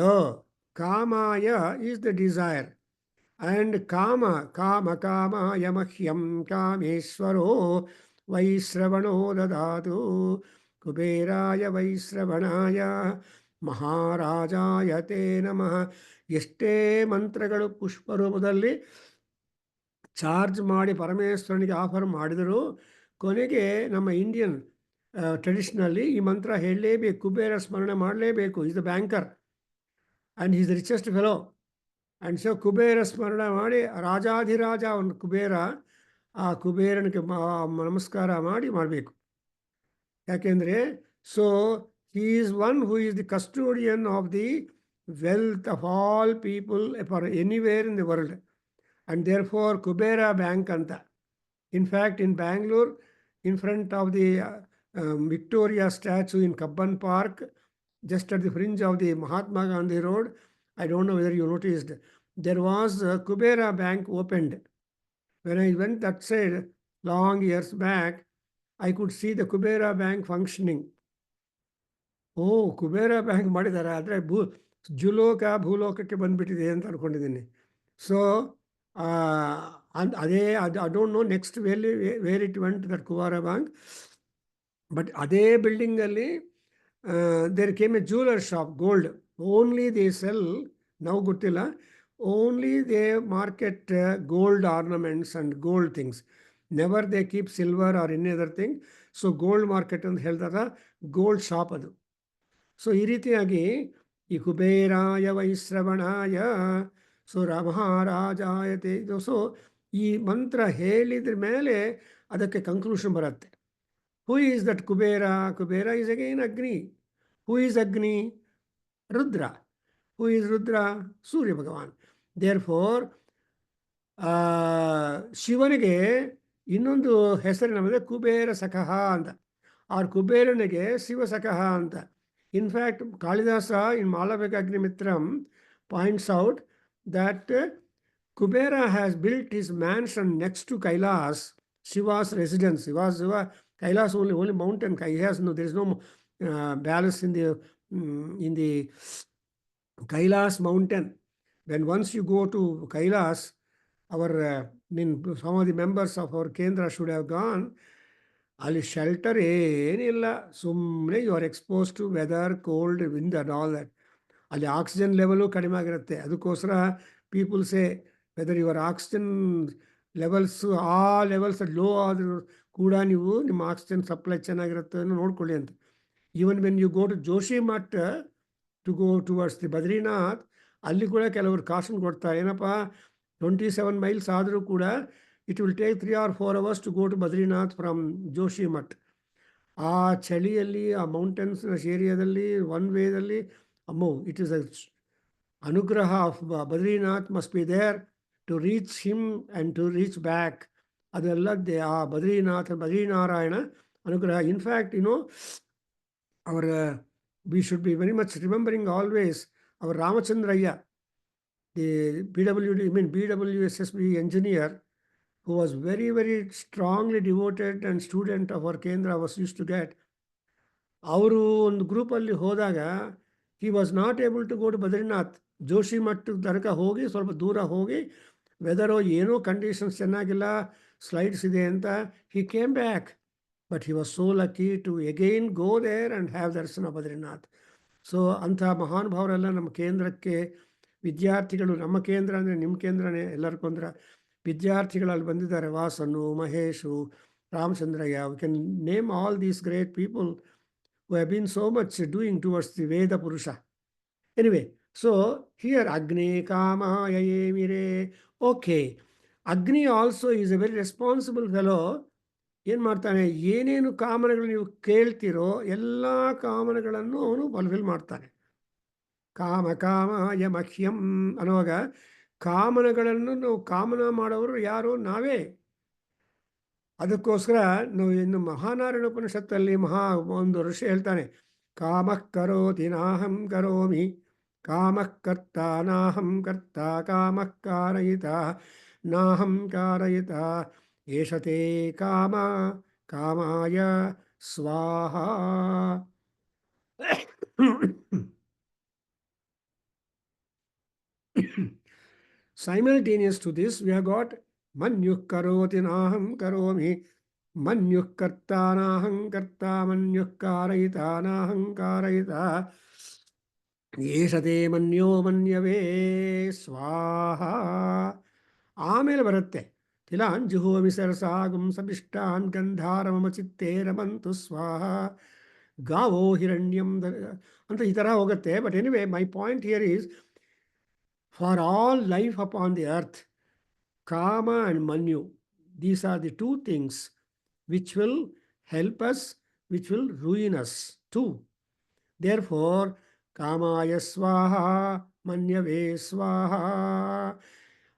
A: ಕಾಮಾಯ is the desire, and kama kama kamaಯ ಮಹ್ಯಂ ಕಾಮೇಶ್ವರೋ ವೈಶ್ರವಣೋ ದದಾತು ಕುಬೇರಾಯ ವೈಶ್ರವಣಾಯ ಮಹಾರಾಜಾಯ ತೇ ನಮಃ. ಎಷ್ಟೇ ಮಂತ್ರಗಳು ಪುಷ್ಪರೂಪದಲ್ಲಿ ಚಾರ್ಜ್ ಮಾಡಿ ಪರಮೇಶ್ವರನಿಗೆ ಆಫರ್ ಮಾಡಿದರೂ ಕೊನೆಗೆ ನಮ್ಮ ಇಂಡಿಯನ್ ಟ್ರೆಡಿಷನಲ್ಲಿ ಈ ಮಂತ್ರ ಹೇಳಲೇಬೇಕು, ಕುಬೇರ ಸ್ಮರಣೆ ಮಾಡಲೇಬೇಕು. Is the banker and is the richest fellow. And so Kubera ಸ್ಮರಣ ಮಾಡಿ ರಾಜಾಧಿರಾಜ ಅವನು ಕುಬೇರ, ಆ ಕುಬೇರನಿಗೆ ನಮಸ್ಕಾರ ಮಾಡಿ ಮಾಡಬೇಕು. ಯಾಕೆಂದರೆ so he is one who is the custodian of the wealth of all people for anywhere in the world. And therefore Kubera bank ಅಂತ. In fact in Bangalore, in front of the Victoria statue in Cubbon park, just at the fringe of the Mahatma Gandhi Road, I don't know whether you noticed, there was a Kubera Bank opened. When I went that side long years back, I could see the Kubera Bank functioning. Oh, Kubera Bank ಮಾಡಿದ್ದಾರೆ, ಆದರೆ ಜುಲೋಕ ಭೂಲೋಕಕ್ಕೆ ಬಂದುಬಿಟ್ಟಿದೆ ಅಂತ ಅಂದ್ಕೊಂಡಿದ್ದೀನಿ. So ಅದೇ I don't know next where it went that Kubera bank. But ಅದೇ ಬಿಲ್ಡಿಂಗಲ್ಲಿ there came a jeweler shop, gold. Only they sell, now gottilla, only they market gold ornaments and gold things. Never they keep silver or any other thing. So gold market ಅಂತ ಹೇಳಿದಾಗ gold shop ಅದು. So ಈ ರೀತಿಯಾಗಿ ಈ ಕುಬೇರಾಯ ವೈಶ್ರವಣಾಯ so ಮಹಾರಾಜಾಯತೆ. So ಈ ಮಂತ್ರ ಹೇಳಿದ್ರ ಮೇಲೆ ಅದಕ್ಕೆ ಕನ್ಕ್ಲೂಷನ್ ಬರುತ್ತೆ. Who is that Kubera? Kubera is again Agni. Who is Agni? Rudra. Who is Rudra? Surya Bhagavan. Therefore, ಶಿವನಿಗೆ ಇನ್ನೊಂದು ಹೆಸರು ನಮಗೆ ಕುಬೇರ ಸಖಃ ಅಂತ, ಆ ಕುಬೇರನಿಗೆ ಶಿವಸಖಃ ಅಂತ. In fact Kalidasa in Malavikagnimitram points out that Kubera has built his mansion next to Kailas, Shiva's residence. Shiva Kailas only mountain. He has no, there is no palace in the Kailas mountain. When once you go to Kailas, our some of the members of our Kendra should have gone. Ali shelter ಏನಿಲ್ಲ, ಸುಮ್ಮನೆ you are expose to weather, cold, wind and all that. ಅಲ್ಲಿ oxygen level ಕಡಿಮೆ ಆಗಿರುತ್ತೆ. ಅದಕ್ಕೋಸ್ಕರ people say whether your oxygen levels ಆ levels low ಆದರೂ ಕೂಡ ನೀವು ನಿಮ್ಮ ಆಕ್ಸಿಜನ್ ಸಪ್ಲೈ ಚೆನ್ನಾಗಿರುತ್ತೆ ನೋಡ್ಕೊಳ್ಳಿ ಅಂತ. Even when you go to Joshimath to go towards the Badrinath, ಅಲ್ಲಿ ಕೂಡ ಕೆಲವರು ಕಾಶನ್ ಕೊಡ್ತಾರೆ. ಏನಪ್ಪ 27 miles ಆದರೂ ಕೂಡ it will take 3 or 4 hours to go to Badrinath from Joshimath. ಆ ಚಳಿಯಲ್ಲಿ ಆ ಮೌಂಟೇನ್ಸ್ ಏರಿಯಾದಲ್ಲಿ ಒನ್ ವೇದಲ್ಲಿ ಅಮ್ಮೋ, it is a anugraha of Badrinath must be there to reach him and to reach back. ಅದೆಲ್ಲ ಆ ಬದ್ರಿನಾರಾಯಣ ಅನುಗ್ರಹ. In fact our we should be very much remembering always our Ramachandraya, the BWSSB engineer, who was very, very strongly devoted and student of our Kendra was used to get. ಅವರು ಒಂದು ಗ್ರೂಪಲ್ಲಿ ಹೋದಾಗ he was not able to go to Badrinath. Joshi Math ತನಕ ಹೋಗಿ ಸ್ವಲ್ಪ ದೂರ ಹೋಗಿ ವೆದರೋ ಏನೋ ಕಂಡೀಷನ್ಸ್ ಚೆನ್ನಾಗಿಲ್ಲ, ಸ್ಲೈಡ್ಸ್ ಇದೆ ಅಂತ he came back. But he was so lucky to again go there and have darsana Badrinath. So ಅಂಥ ಮಹಾನುಭಾವರೆಲ್ಲ ನಮ್ಮ ಕೇಂದ್ರಕ್ಕೆ ವಿದ್ಯಾರ್ಥಿಗಳು, ನಮ್ಮ ಕೇಂದ್ರ ಅಂದರೆ ನಿಮ್ಮ ಕೇಂದ್ರನೇ ಎಲ್ಲರಿಗೂ ಅಂದ್ರೆ ವಿದ್ಯಾರ್ಥಿಗಳಲ್ಲಿ ಬಂದಿದ್ದಾರೆ. Vasan, Mahesh, Ramachandraiah, we can name all these great people who have been so much doing towards the Veda Purusha. Anyway, so here Agni Kamaya Yemire. Okay, Agni also is a very responsible fellow. ಏನು ಮಾಡ್ತಾನೆ, ಏನೇನು ಕಾಮನೆಗಳು ನೀವು ಕೇಳ್ತಿರೋ ಎಲ್ಲ ಕಾಮನೆಗಳನ್ನು ಅವನು fulfil ಮಾಡ್ತಾನೆ. ಕಾಮ ಕಾಮಾಯ ಮಹ್ಯಂ ಅನ್ನುವಾಗ ಕಾಮನೆಗಳನ್ನು ನಾವು ಕಾಮನ ಮಾಡೋರು ಯಾರು? ನಾವೇ. ಅದಕ್ಕೋಸ್ಕರ ನಾವು ಇನ್ನು ಮಹಾನಾರಾಯಣ ಉಪನಿಷತ್ತಲ್ಲಿ ಒಂದು ಋಷಿ ಹೇಳ್ತಾನೆ, ಕಾಮಃ ಕರೋತಿ ನಾಹಂ ಕರೋಮಿ, ಕಾಮಃ ಕರ್ತಾ ನಾಹಂ ಕರ್ತಾ, ಕಾಮಃ ಕಾರಯಿತಾ ನಾಹಂ ಕಾರಯಿತಾ, ಏಷತೆ ಕಾಮ ಕಾಮಾಯ ಸ್ವಾಹಾ. Simultaneous to this, we have got Manyuh karoti naham karomi, Manyuh karta naham karta, Manyuh karayita naham karayita, Yeshate manyo manyave swaha. ಆಮೇಲೆ ಬರುತ್ತೆ ತಿಲಾನ್ ಜುಹೋಮಿ ಸರಸಾಗಂ ಸಬಿಷ್ಟಾನ್ ಗಂಧಾರಮಮ ಚಿತ್ತೇ ರಮಂತು ಸ್ವಾಹ ಗಾವೋ ಹಿರಣ್ಯಂ ಅಂತ ಈ ಥರ ಹೋಗುತ್ತೆ. But anyway my point here is for all life upon the earth, Kama and Manu, these are the two things which will help us, which will ruin us too. Therefore, Kamaya Swaha, Manyave Swaha.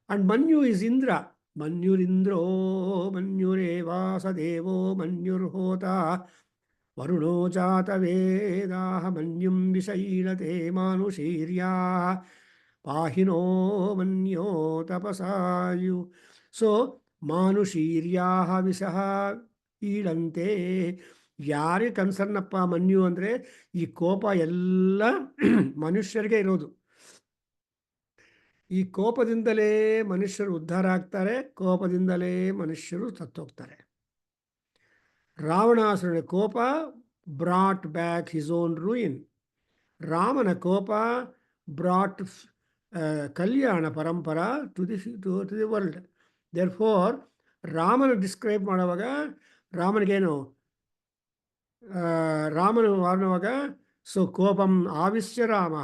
A: And Manu is Indra. Manyur Indro, Manyure Vasadevo, Manyur Hota, Varuno Jata Vedaha, Manyum Vishailate Manushirya. Pahino manyo tapasayu. So, manushiryaha visaha ಈಡಂತೆ. ಯಾರಿಗೆ ಕನ್ಸರ್ನಪ್ಪ ಮನ್ಯು ಅಂದರೆ ಈ ಕೋಪ ಎಲ್ಲ ಮನುಷ್ಯರಿಗೆ ಇರೋದು. ಈ ಕೋಪದಿಂದಲೇ ಮನುಷ್ಯರು ಉದ್ಧಾರ ಆಗ್ತಾರೆ, ಕೋಪದಿಂದಲೇ ಮನುಷ್ಯರು ಸತ್ತೋಗ್ತಾರೆ. ರಾವಣಾಸುರನ ಕೋಪ brought back his own ruin. ರಾಮನ ಕೋಪ brought kalyana parampara to the world. Therefore ರಾಮನ ಡಿಸ್ಕ್ರೈಬ್ ಮಾಡುವಾಗ ರಾಮನಿಗೇನು ರಾಮನ ವಾರ್ಣುವಾಗ ಸೊ ಕೋಪಂ ಆವಿಶ್ಯ ರಾಮ,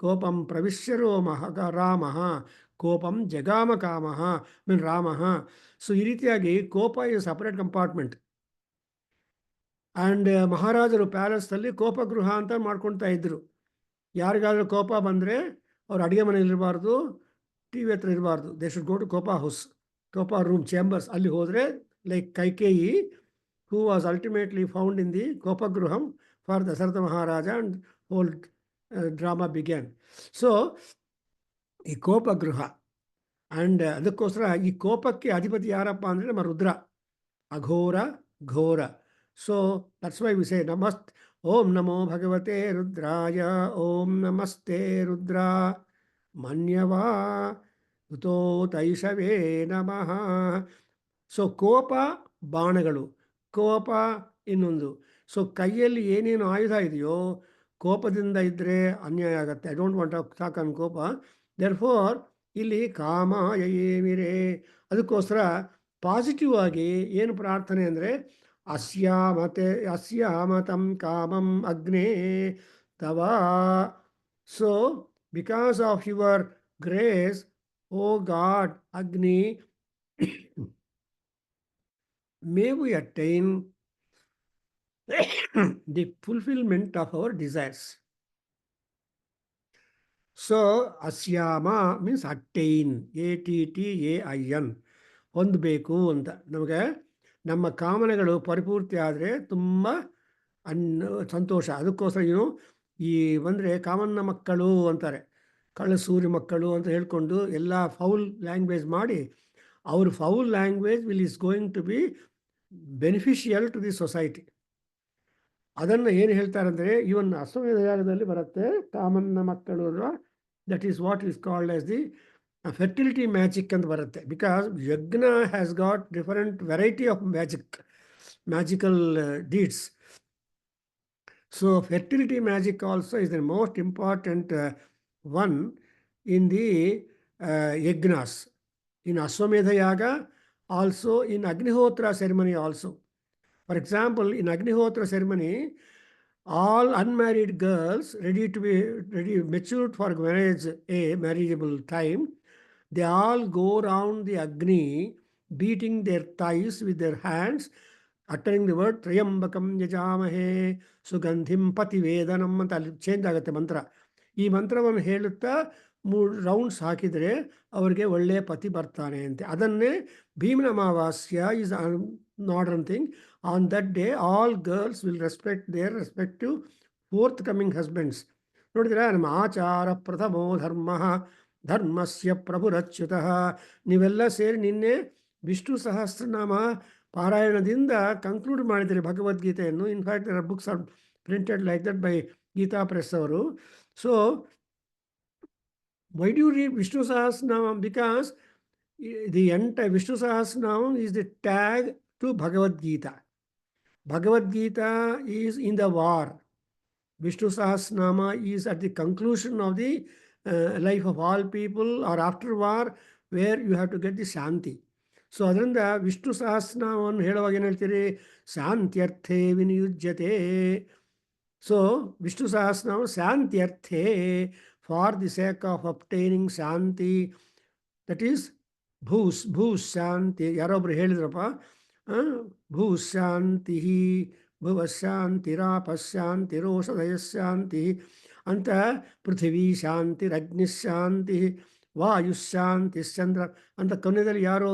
A: ಕೋಪಂ ಪ್ರವಿಶ್ಯರೋ ರಾಮ, ಕೋಪಂ ಜಗಾಮ ಕಾಮ ಮೀನ್ ರಾಮ. ಸೊ ಈ ರೀತಿಯಾಗಿ ಕೋಪ ಇಸ್ ಸಪರೇಟ್ ಕಂಪಾರ್ಟ್ಮೆಂಟ್. ಆ್ಯಂಡ್ ಮಹಾರಾಜರು ಪ್ಯಾಲೇಸ್ನಲ್ಲಿ ಕೋಪಗೃಹ ಅಂತ ಮಾಡ್ಕೊಳ್ತಾ ಇದ್ದರು. ಯಾರಿಗಾದ್ರೂ ಕೋಪ ಬಂದರೆ ಅವ್ರು ಅಡುಗೆ ಮನೆಯಲ್ಲಿರಬಾರ್ದು, ಟಿ ವಿ ಹತ್ರ ಇರಬಾರ್ದು. They should go to kopa house, kopa room, chambers. ಅಲ್ಲಿ ಹೋದರೆ like Kaikeyi, who was ultimately found in the kopagriham for Dasharatha Maharaja, and whole drama began. So ಈ ಕೋಪಗೃಹ, ಆ್ಯಂಡ್ ಅದಕ್ಕೋಸ್ಕರ ಈ ಕೋಪಕ್ಕೆ ಅಧಿಪತಿ ಯಾರಪ್ಪ ಅಂದರೆ ನಮ್ಮ ರುದ್ರ, ಅಘೋರ ಘೋರ. So that's why we say ನಮಸ್ತೆ, ಓಂ ನಮೋ ಭಗವತೆ ರುದ್ರಾಯ, ಓಂ ನಮಸ್ತೆ ರುದ್ರ ಮನ್ಯವಾ ಉತೋ ತೈಷವೇ ನಮಃ. ಸೊ ಕೋಪ ಬಾಣಗಳು, ಕೋಪ ಇನ್ನೊಂದು. ಸೊ ಕೈಯಲ್ಲಿ ಏನೇನು ಆಯುಧ ಇದೆಯೋ ಕೋಪದಿಂದ ಇದ್ದರೆ ಅನ್ಯಾಯ ಆಗುತ್ತೆ. I don't want to talk on kopa. Therefore ಇಲ್ಲಿ ಕಾಮ ಯಯೇಮಿರೇ, ಅದಕ್ಕೋಸ್ಕರ ಪಾಸಿಟಿವ್ ಆಗಿ ಏನು ಪ್ರಾರ್ಥನೆ ಅಂದರೆ ಅಸ್ಯಾಮತಂ ಕಾಮಂ ಅಗ್ನೇ ತವ. So because of your grace, O God Agni, may we attain the fulfillment of our desires. So, asyama means attain, ATTAIN, ಹೊಂದಬೇಕು ಅಂತ. ನಮಗೆ ನಮ್ಮ ಕಾಮನೆಗಳು ಪರಿಪೂರ್ತಿ ಆದರೆ ತುಂಬ ಸಂತೋಷ. ಅದಕ್ಕೋಸ್ಕರ ಈ ಬಂದರೆ ಕಾಮನ್ನ ಮಕ್ಕಳು ಅಂತಾರೆ, ಕಳ್ಳ ಸೂರ್ಯ ಮಕ್ಕಳು ಅಂತ ಹೇಳ್ಕೊಂಡು ಎಲ್ಲ ಫೌಲ್ ಲ್ಯಾಂಗ್ವೇಜ್ ಮಾಡಿ, ಅವ್ರ foul language is going to be beneficial to the society. ಅದನ್ನು ಏನು ಹೇಳ್ತಾರೆ ಅಂದರೆ, ಇವನ್ ಅಶ್ವಮೇಧ ಯಾಗದಲ್ಲಿ ಬರುತ್ತೆ ಕಾಮನ್ನ ಮಕ್ಕಳು. That is what is called as the fertility magic ಅಂತ ಬರುತ್ತೆ. Because yajna has got different variety of magical deeds. So fertility magic also is the most important one in the yagnas, in Ashwamedha Yaga, also in Agnihotra ceremony also. For example, in Agnihotra ceremony, all unmarried girls ready, matured for marriage, a marriageable time, they all go round the Agni, beating their thighs with their hands, uttering the word Trayambakam Yajamahe Sugandhim Pativedanam ಅಂತ ಅಲ್ಲಿ change ಆಗುತ್ತೆ ಮಂತ್ರ. ಈ ಮಂತ್ರವನ್ನು ಹೇಳುತ್ತಾ 3 rounds ಹಾಕಿದರೆ ಅವರಿಗೆ ಒಳ್ಳೆಯ ಪತಿ ಬರ್ತಾನೆ ಅಂತೆ. ಅದನ್ನೇ ಭೀಮನ Amavasya is northern thing. On that day all girls will respect their respective forthcoming husbands. ನೋಡಿದ್ರೆ ನಮ್ಮ ಆಚಾರ ಪ್ರಥಮೋ ಧರ್ಮ ಧರ್ಮಸ್ಯ ಪ್ರಭುರಚ್ಯುತಃ. ನೀವೆಲ್ಲ ಸೇರಿ ನಿನ್ನೆ ವಿಷ್ಣು ಸಹಸ್ರನಾಮ ಪಾರಾಯಣದಿಂದ ಕನ್ಕ್ಲೂಡ್ ಮಾಡಿದಿರಿ ಭಗವದ್ಗೀತೆಯನ್ನು. In fact there are books are printed like that by Gita Press ಅವರು. So why do you read Vishnu Sahasranam? Because the entire Vishnu Sahasranam is the tag to Bhagavad Gita. Bhagavad Gita is in the war. Vishnu Sahasranama is at the conclusion of the life of all people or after war, where you have to get the Shanti. So ಅದರಿಂದ ವಿಷ್ಣು ಸಹಸ್ರನಾಮವನ್ನು ಹೇಳುವಾಗ ಏನು ಹೇಳ್ತೀರಿ? ಶಾಂತ್ಯರ್ಥೇ ವಿನಿಯುಜ್ಯತೆ. So Vishnu Sahasranama ಶಾಂತ್ಯರ್ಥೇ, for the sake of obtaining shanti, that is ಭೂಸ್ ಶಾಂತಿ. ಯಾರೊಬ್ರು ಹೇಳಿದ್ರಪ್ಪ, ಭೂಶಾಂತಿ ಭುವಶಾಂತಿರಾಪಶಾಂತಿರೋಷಧಯಶಾಂತಿ ಅಂತ. ಪೃಥಿವೀ ಶಾಂತಿ ಅಗ್ನಿಶಾಂತಿ ವಾಯುಶಾಂತಿ ಚಂದ್ರ ಅಂತ ಕೊನೆಯಲ್ಲಿ ಯಾರೋ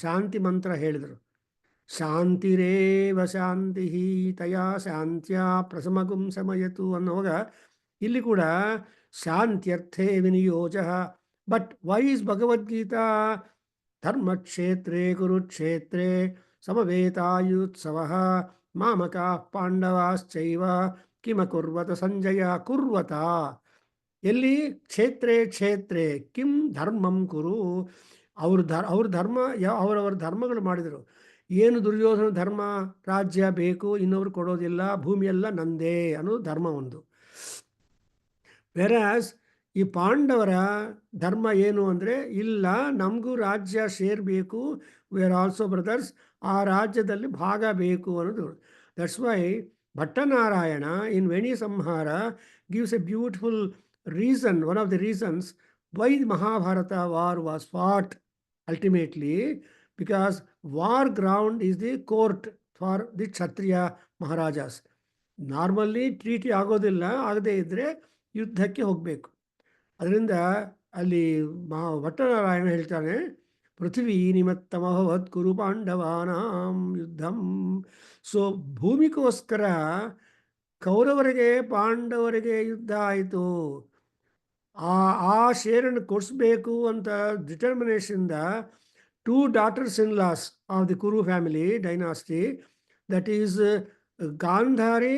A: ಶಾಂತಿ ಮಂತ್ರ ಹೇಳಿದರು. ಶಾಂತಿರೇವ ಶಾಂತಿ ತಯಾ ಶಾಂತ್ಯ ಪ್ರಸಮಗುಂ ಸಮಯತು ಅನ್ನುವಾಗ ಇಲ್ಲಿ ಕೂಡ ಶಾಂತ್ಯರ್ಥೇ ವಿನಿಯೋಜ. ಬಟ್ ವೈ ಇಸ್ ಭಗವದ್ಗೀತಾ ಧರ್ಮಕ್ಷೇತ್ರೇ ಕುರುಕ್ಷೇತ್ರೇ ಸಮವೇತಾಯುತ್ಸವ ಮಾಮಕ ಪಾಂಡವಾಶ್ಚೈವ ಕಿಮಕುರ್ವತ ಸಂಜಯ ಕುರ್ವತ. ಎಲ್ಲಿ ಕ್ಷೇತ್ರೇ ಕ್ಷೇತ್ರೇ ಕಿಂ ಧರ್ಮಂ ಕುರು. ಅವ್ರ ಧರ್ಮ ಅವರವರ ಧರ್ಮಗಳು ಮಾಡಿದರು. ಏನು ದುರ್ಯೋಧನ ಧರ್ಮ? ರಾಜ್ಯ ಬೇಕು, ಇನ್ನೊಬ್ರು ಕೊಡೋದಿಲ್ಲ, ಭೂಮಿಯೆಲ್ಲ ನಂದೇ ಅನ್ನೋದು ಧರ್ಮ ಒಂದು. ವೆರಾಸ್ ಈ ಪಾಂಡವರ ಧರ್ಮ ಏನು ಅಂದರೆ, ಇಲ್ಲ ನಮಗೂ ರಾಜ್ಯ ಶೇರ್ ಬೇಕು, ವಿ ಆರ್ ಆಲ್ಸೋ ಬ್ರದರ್ಸ್, ಆ ರಾಜ್ಯದಲ್ಲಿ ಭಾಗ ಬೇಕು ಅನ್ನೋದು. ದಟ್ಸ್ ವೈ ಭಟ್ಟನಾರಾಯಣ ಇನ್ ವೇಣಿ ಸಂಹಾರ gives A beautiful reason, one of the reasons why the Mahabharata war was fought ultimately, because war ground is the court for the Kshatriya Maharajas. Normally treaty ಆಗೋದಿಲ್ಲ, ಆಗದೇ ಇದ್ದರೆ ಯುದ್ಧಕ್ಕೆ ಹೋಗಬೇಕು. ಅದರಿಂದ ಅಲ್ಲಿ ಭಟ್ಟನಾರಾಯಣ ಹೇಳ್ತಾನೆ, ಪೃಥ್ವೀ ನಿಮಿತ್ತಮಭವತ್ ಕುರು ಪಾಂಡವಾನಾಂ ಯುದ್ಧಂ. ಸೊ ಭೂಮಿಗೋಸ್ಕರ ಕೌರವರಿಗೆ ಪಾಂಡವರಿಗೆ ಯುದ್ಧ ಆಯಿತು. ಆ ಶೇರನ್ನು ಕೊಡಿಸ್ಬೇಕು ಅಂತ ಡಿಟರ್ಮಿನೇಷನ್ದ 2 daughters-in-laws of the Kuru family dynasty, that is Gandhari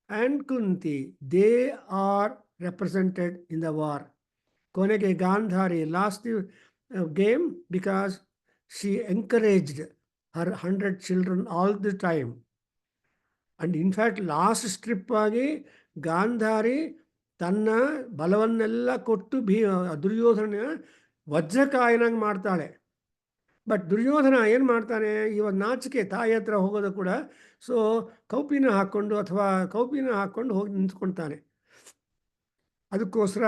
A: and Kunti, they are represented in the war. ಕೊನೆಗೆ Gandhari lost the game because she encouraged her 100 children all the time. And in fact last strip ಆಗಿ ಗಾಂಧಾರಿ ತನ್ನ ಬಲವನ್ನೆಲ್ಲ ಕೊಟ್ಟು ದುರ್ಯೋಧನ ವಜ್ರಕಾಯನಾಗಿ ಮಾಡ್ತಾಳೆ. But Duryodhana ಏನು ಮಾಡ್ತಾನೆ, ಇವಾಗ ನಾಚಿಕೆ ತಾಯಿ ಹತ್ರ ಹೋಗೋದು ಕೂಡ. ಸೊ ಕೌಪಿನ ಹಾಕ್ಕೊಂಡು ಹೋಗಿ ನಿಂತ್ಕೊಳ್ತಾನೆ. ಅದಕ್ಕೋಸ್ಕರ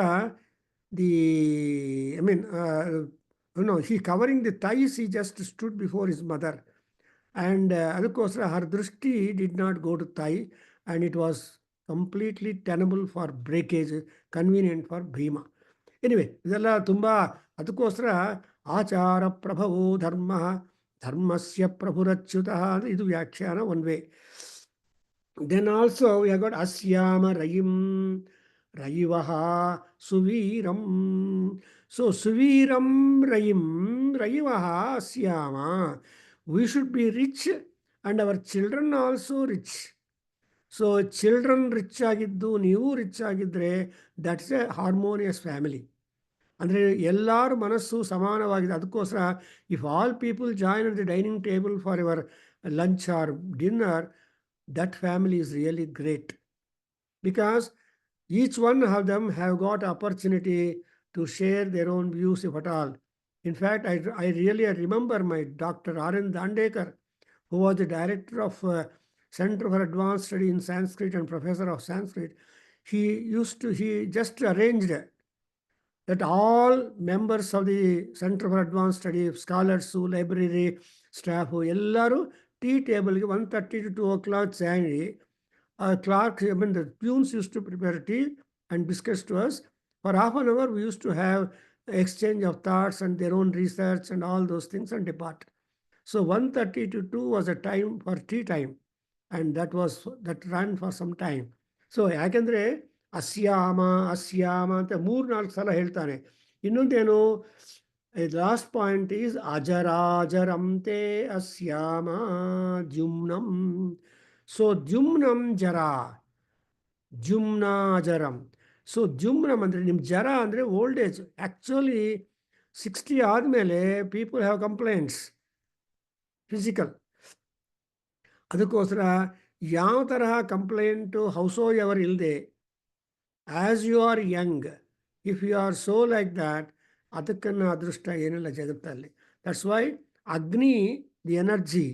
A: he covering the thighs, he just stood before his mother. And ಅದಕ್ಕೋಸ್ಕರ her ದೃಷ್ಟಿ did not go to thigh, and it was completely tenable for breakage, convenient for Bhima. Anyway ಇದೆಲ್ಲ ತುಂಬ. ಅದಕ್ಕೋಸ್ಕರ ಆಚಾರ ಪ್ರಭವೋ ಧರ್ಮ ಧರ್ಮಸ್ಯ ಪ್ರಭುರಚ್ಯುತಃ ಅಂದರೆ ಇದು ವ್ಯಾಖ್ಯಾನ one way. Then also we have got ಅಸ್ಯಾಮ ರಯಿಂ ರಯಿವಃ ಸುವೀರಂ. ಸೊ ಸುವೀರಂ ರಯಿಂ ರಯಿವಃ ಅಸ್ಯಾಮ. We should be rich and our children also rich. So children rich ಆಗಿದ್ದು ನೀವು ರಿಚ್ ಆಗಿದ್ದರೆ ದಟ್ಸ್ ಎ ಹಾರ್ಮೋನಿಯಸ್ ಫ್ಯಾಮಿಲಿ. ಅಂದರೆ ಎಲ್ಲರ ಮನಸ್ಸು ಸಮಾನವಾಗಿದೆ. ಅದಕ್ಕೋಸ್ಕರ if all people join at the dining table for your lunch or dinner, that family is really great, because each one of them have got opportunity to share their own views if at all. In fact, I really remember my Dr. R.N. Dandekar, who was the director of Center for Advanced Study in Sanskrit and professor of Sanskrit. He just arranged that all members of the Center for Advanced Study, scholars, library staff, ellaru tea table 1:30 to 2 o'clock saying, clerk, the peons used to prepare tea and biscuits to us. For half an hour, we used to have exchange of thoughts and their own research and all those things and depart. So 1:30 to 2 was a time for tea time, and that ran for some time. So ಯಾಕೆಂದರೆ ಅಸ್ಯಾಮ ಅಸ್ಯಾಮ ಅಂತ 3-4 ಸಲ ಹೇಳ್ತಾನೆ. ಇನ್ನೊಂದೇನು, last point is ಅಜರಾಜರಂತೆ ಅಸ್ಯಾಮ ದ್ಯುಮ್ನಂ. So ದ್ಯುಮ್ನಂ ಜರ, ಜುಮ್ನಾಜರಂ. So ದ್ಯುಮ್ನಂ ಅಂದರೆ ನಿಮ್ಮ ಜರ ಅಂದರೆ ಓಲ್ಡ್ ಏಜ್. ಆ್ಯಕ್ಚುಲಿ 60 ಆದಮೇಲೆ ಪೀಪಲ್ ಹ್ಯಾವ್ ಕಂಪ್ಲೇಂಟ್ಸ್ ಫಿಸಿಕಲ್. ಅದಕ್ಕೋಸ್ಕರ ಯಾವ ತರಹ ಕಂಪ್ಲೇಂಟು ಹೌಸೋ ಎವರ್ ಇಲ್ಲದೆ, as you are young, if you are so like that, ಅದಕ್ಕನ್ನು ಅದೃಷ್ಟ ಏನಿಲ್ಲ ಜಗತ್ತಲ್ಲಿ. That's why Agni, the energy,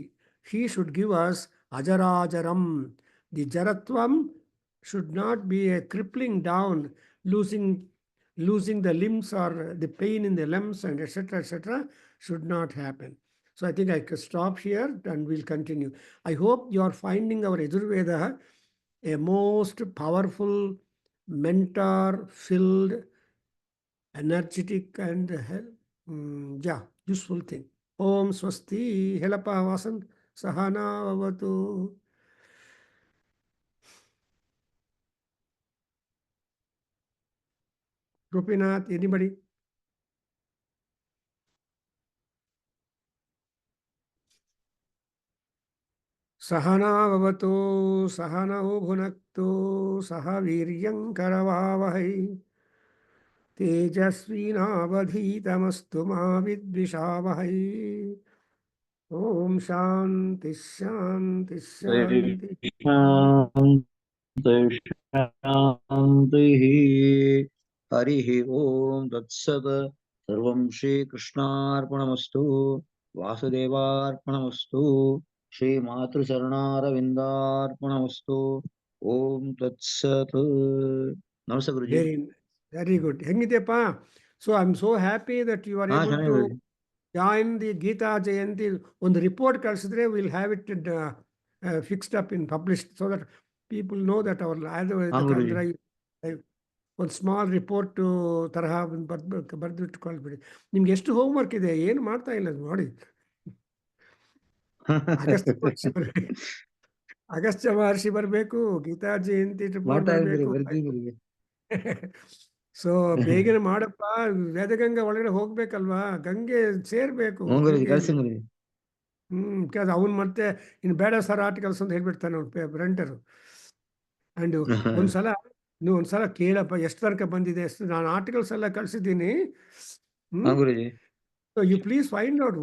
A: he should give us ಅಜರಾಜರಂ. ದಿ ಜರತ್ವಂ should not be a crippling down, losing the limbs or the pain in the limbs and etc. should not happen. So I think I could stop here and we'll continue. I hope you are finding our Yajurveda a most powerful, mentor-filled, energetic and useful thing. Om Swasti. Helapa Vasan Sahana Vavatu. Gopinath, anybody? Sahana Vavatu, Sahana Bhunaktu, Saha Viryam Karavavahai, Tejasvinavadhitamastu ma vidvishavahai. Om Shanti Shanti Shanti.
B: शान्तिः। हरिः ओम तत्सत्। सर्वं श्रीकृष्णार्पणमस्तु। वासुदेवार्पणमस्तु। श्रीमातृचरणारविन्दार्पणमस्तु। ओम तत्सत्। नमस्ते गुरुजी।
A: Very good. Hengideppa. So I'm so happy that you are able to join the Gita Jayanti. On the report kalsidre, we'll have it fixed up in published so that people know that our Adhyayana Kendra, ಒಂದು small report ತರಹ ಬರೆದಿಟ್ಕೊಳ್ಬಿಡಿ. ನಿಮ್ಗೆ ಎಷ್ಟು homework ಇದೆ, ಏನು ಮಾಡ್ತಾ ಇಲ್ಲ ನೋಡಿ. ಅಗಸ್ತ್ಯ ಮಹರ್ಷಿ ಬರಬೇಕು, ಗೀತಾ ಜಯಂತಿ ರಿಪೋರ್ಟ್ ಬರಬೇಕು. ಸೊ ಬೇಗನೆ ಮಾಡಪ್ಪ, ವೇದಗಂಗಾ ಒಳಗಡೆ ಹೋಗ್ಬೇಕಲ್ವಾ, ಗಂಗೆ ಸೇರ್ಬೇಕು. ಅವನು ಮತ್ತೆ ಇನ್ನು ಬೇಡ ಸರ್ ಆರ್ಟಿಕಲ್ಸ್ ಅಂತ ಹೇಳ್ಬಿಡ್ತಾನೆ ಅವ್ನು ಪ್ರಿಂಟರು. ಅಂಡ್ ನೀವು ಒಂದ್ಸಲ ಕೇಳಪ್ಪ ಎಷ್ಟು ತನಕ ಬಂದಿದೆ, ಎಷ್ಟು ನಾನು ಆರ್ಟಿಕಲ್ಸ್ ಎಲ್ಲ ಕಳಿಸಿದ್ದೀನಿ. You please find out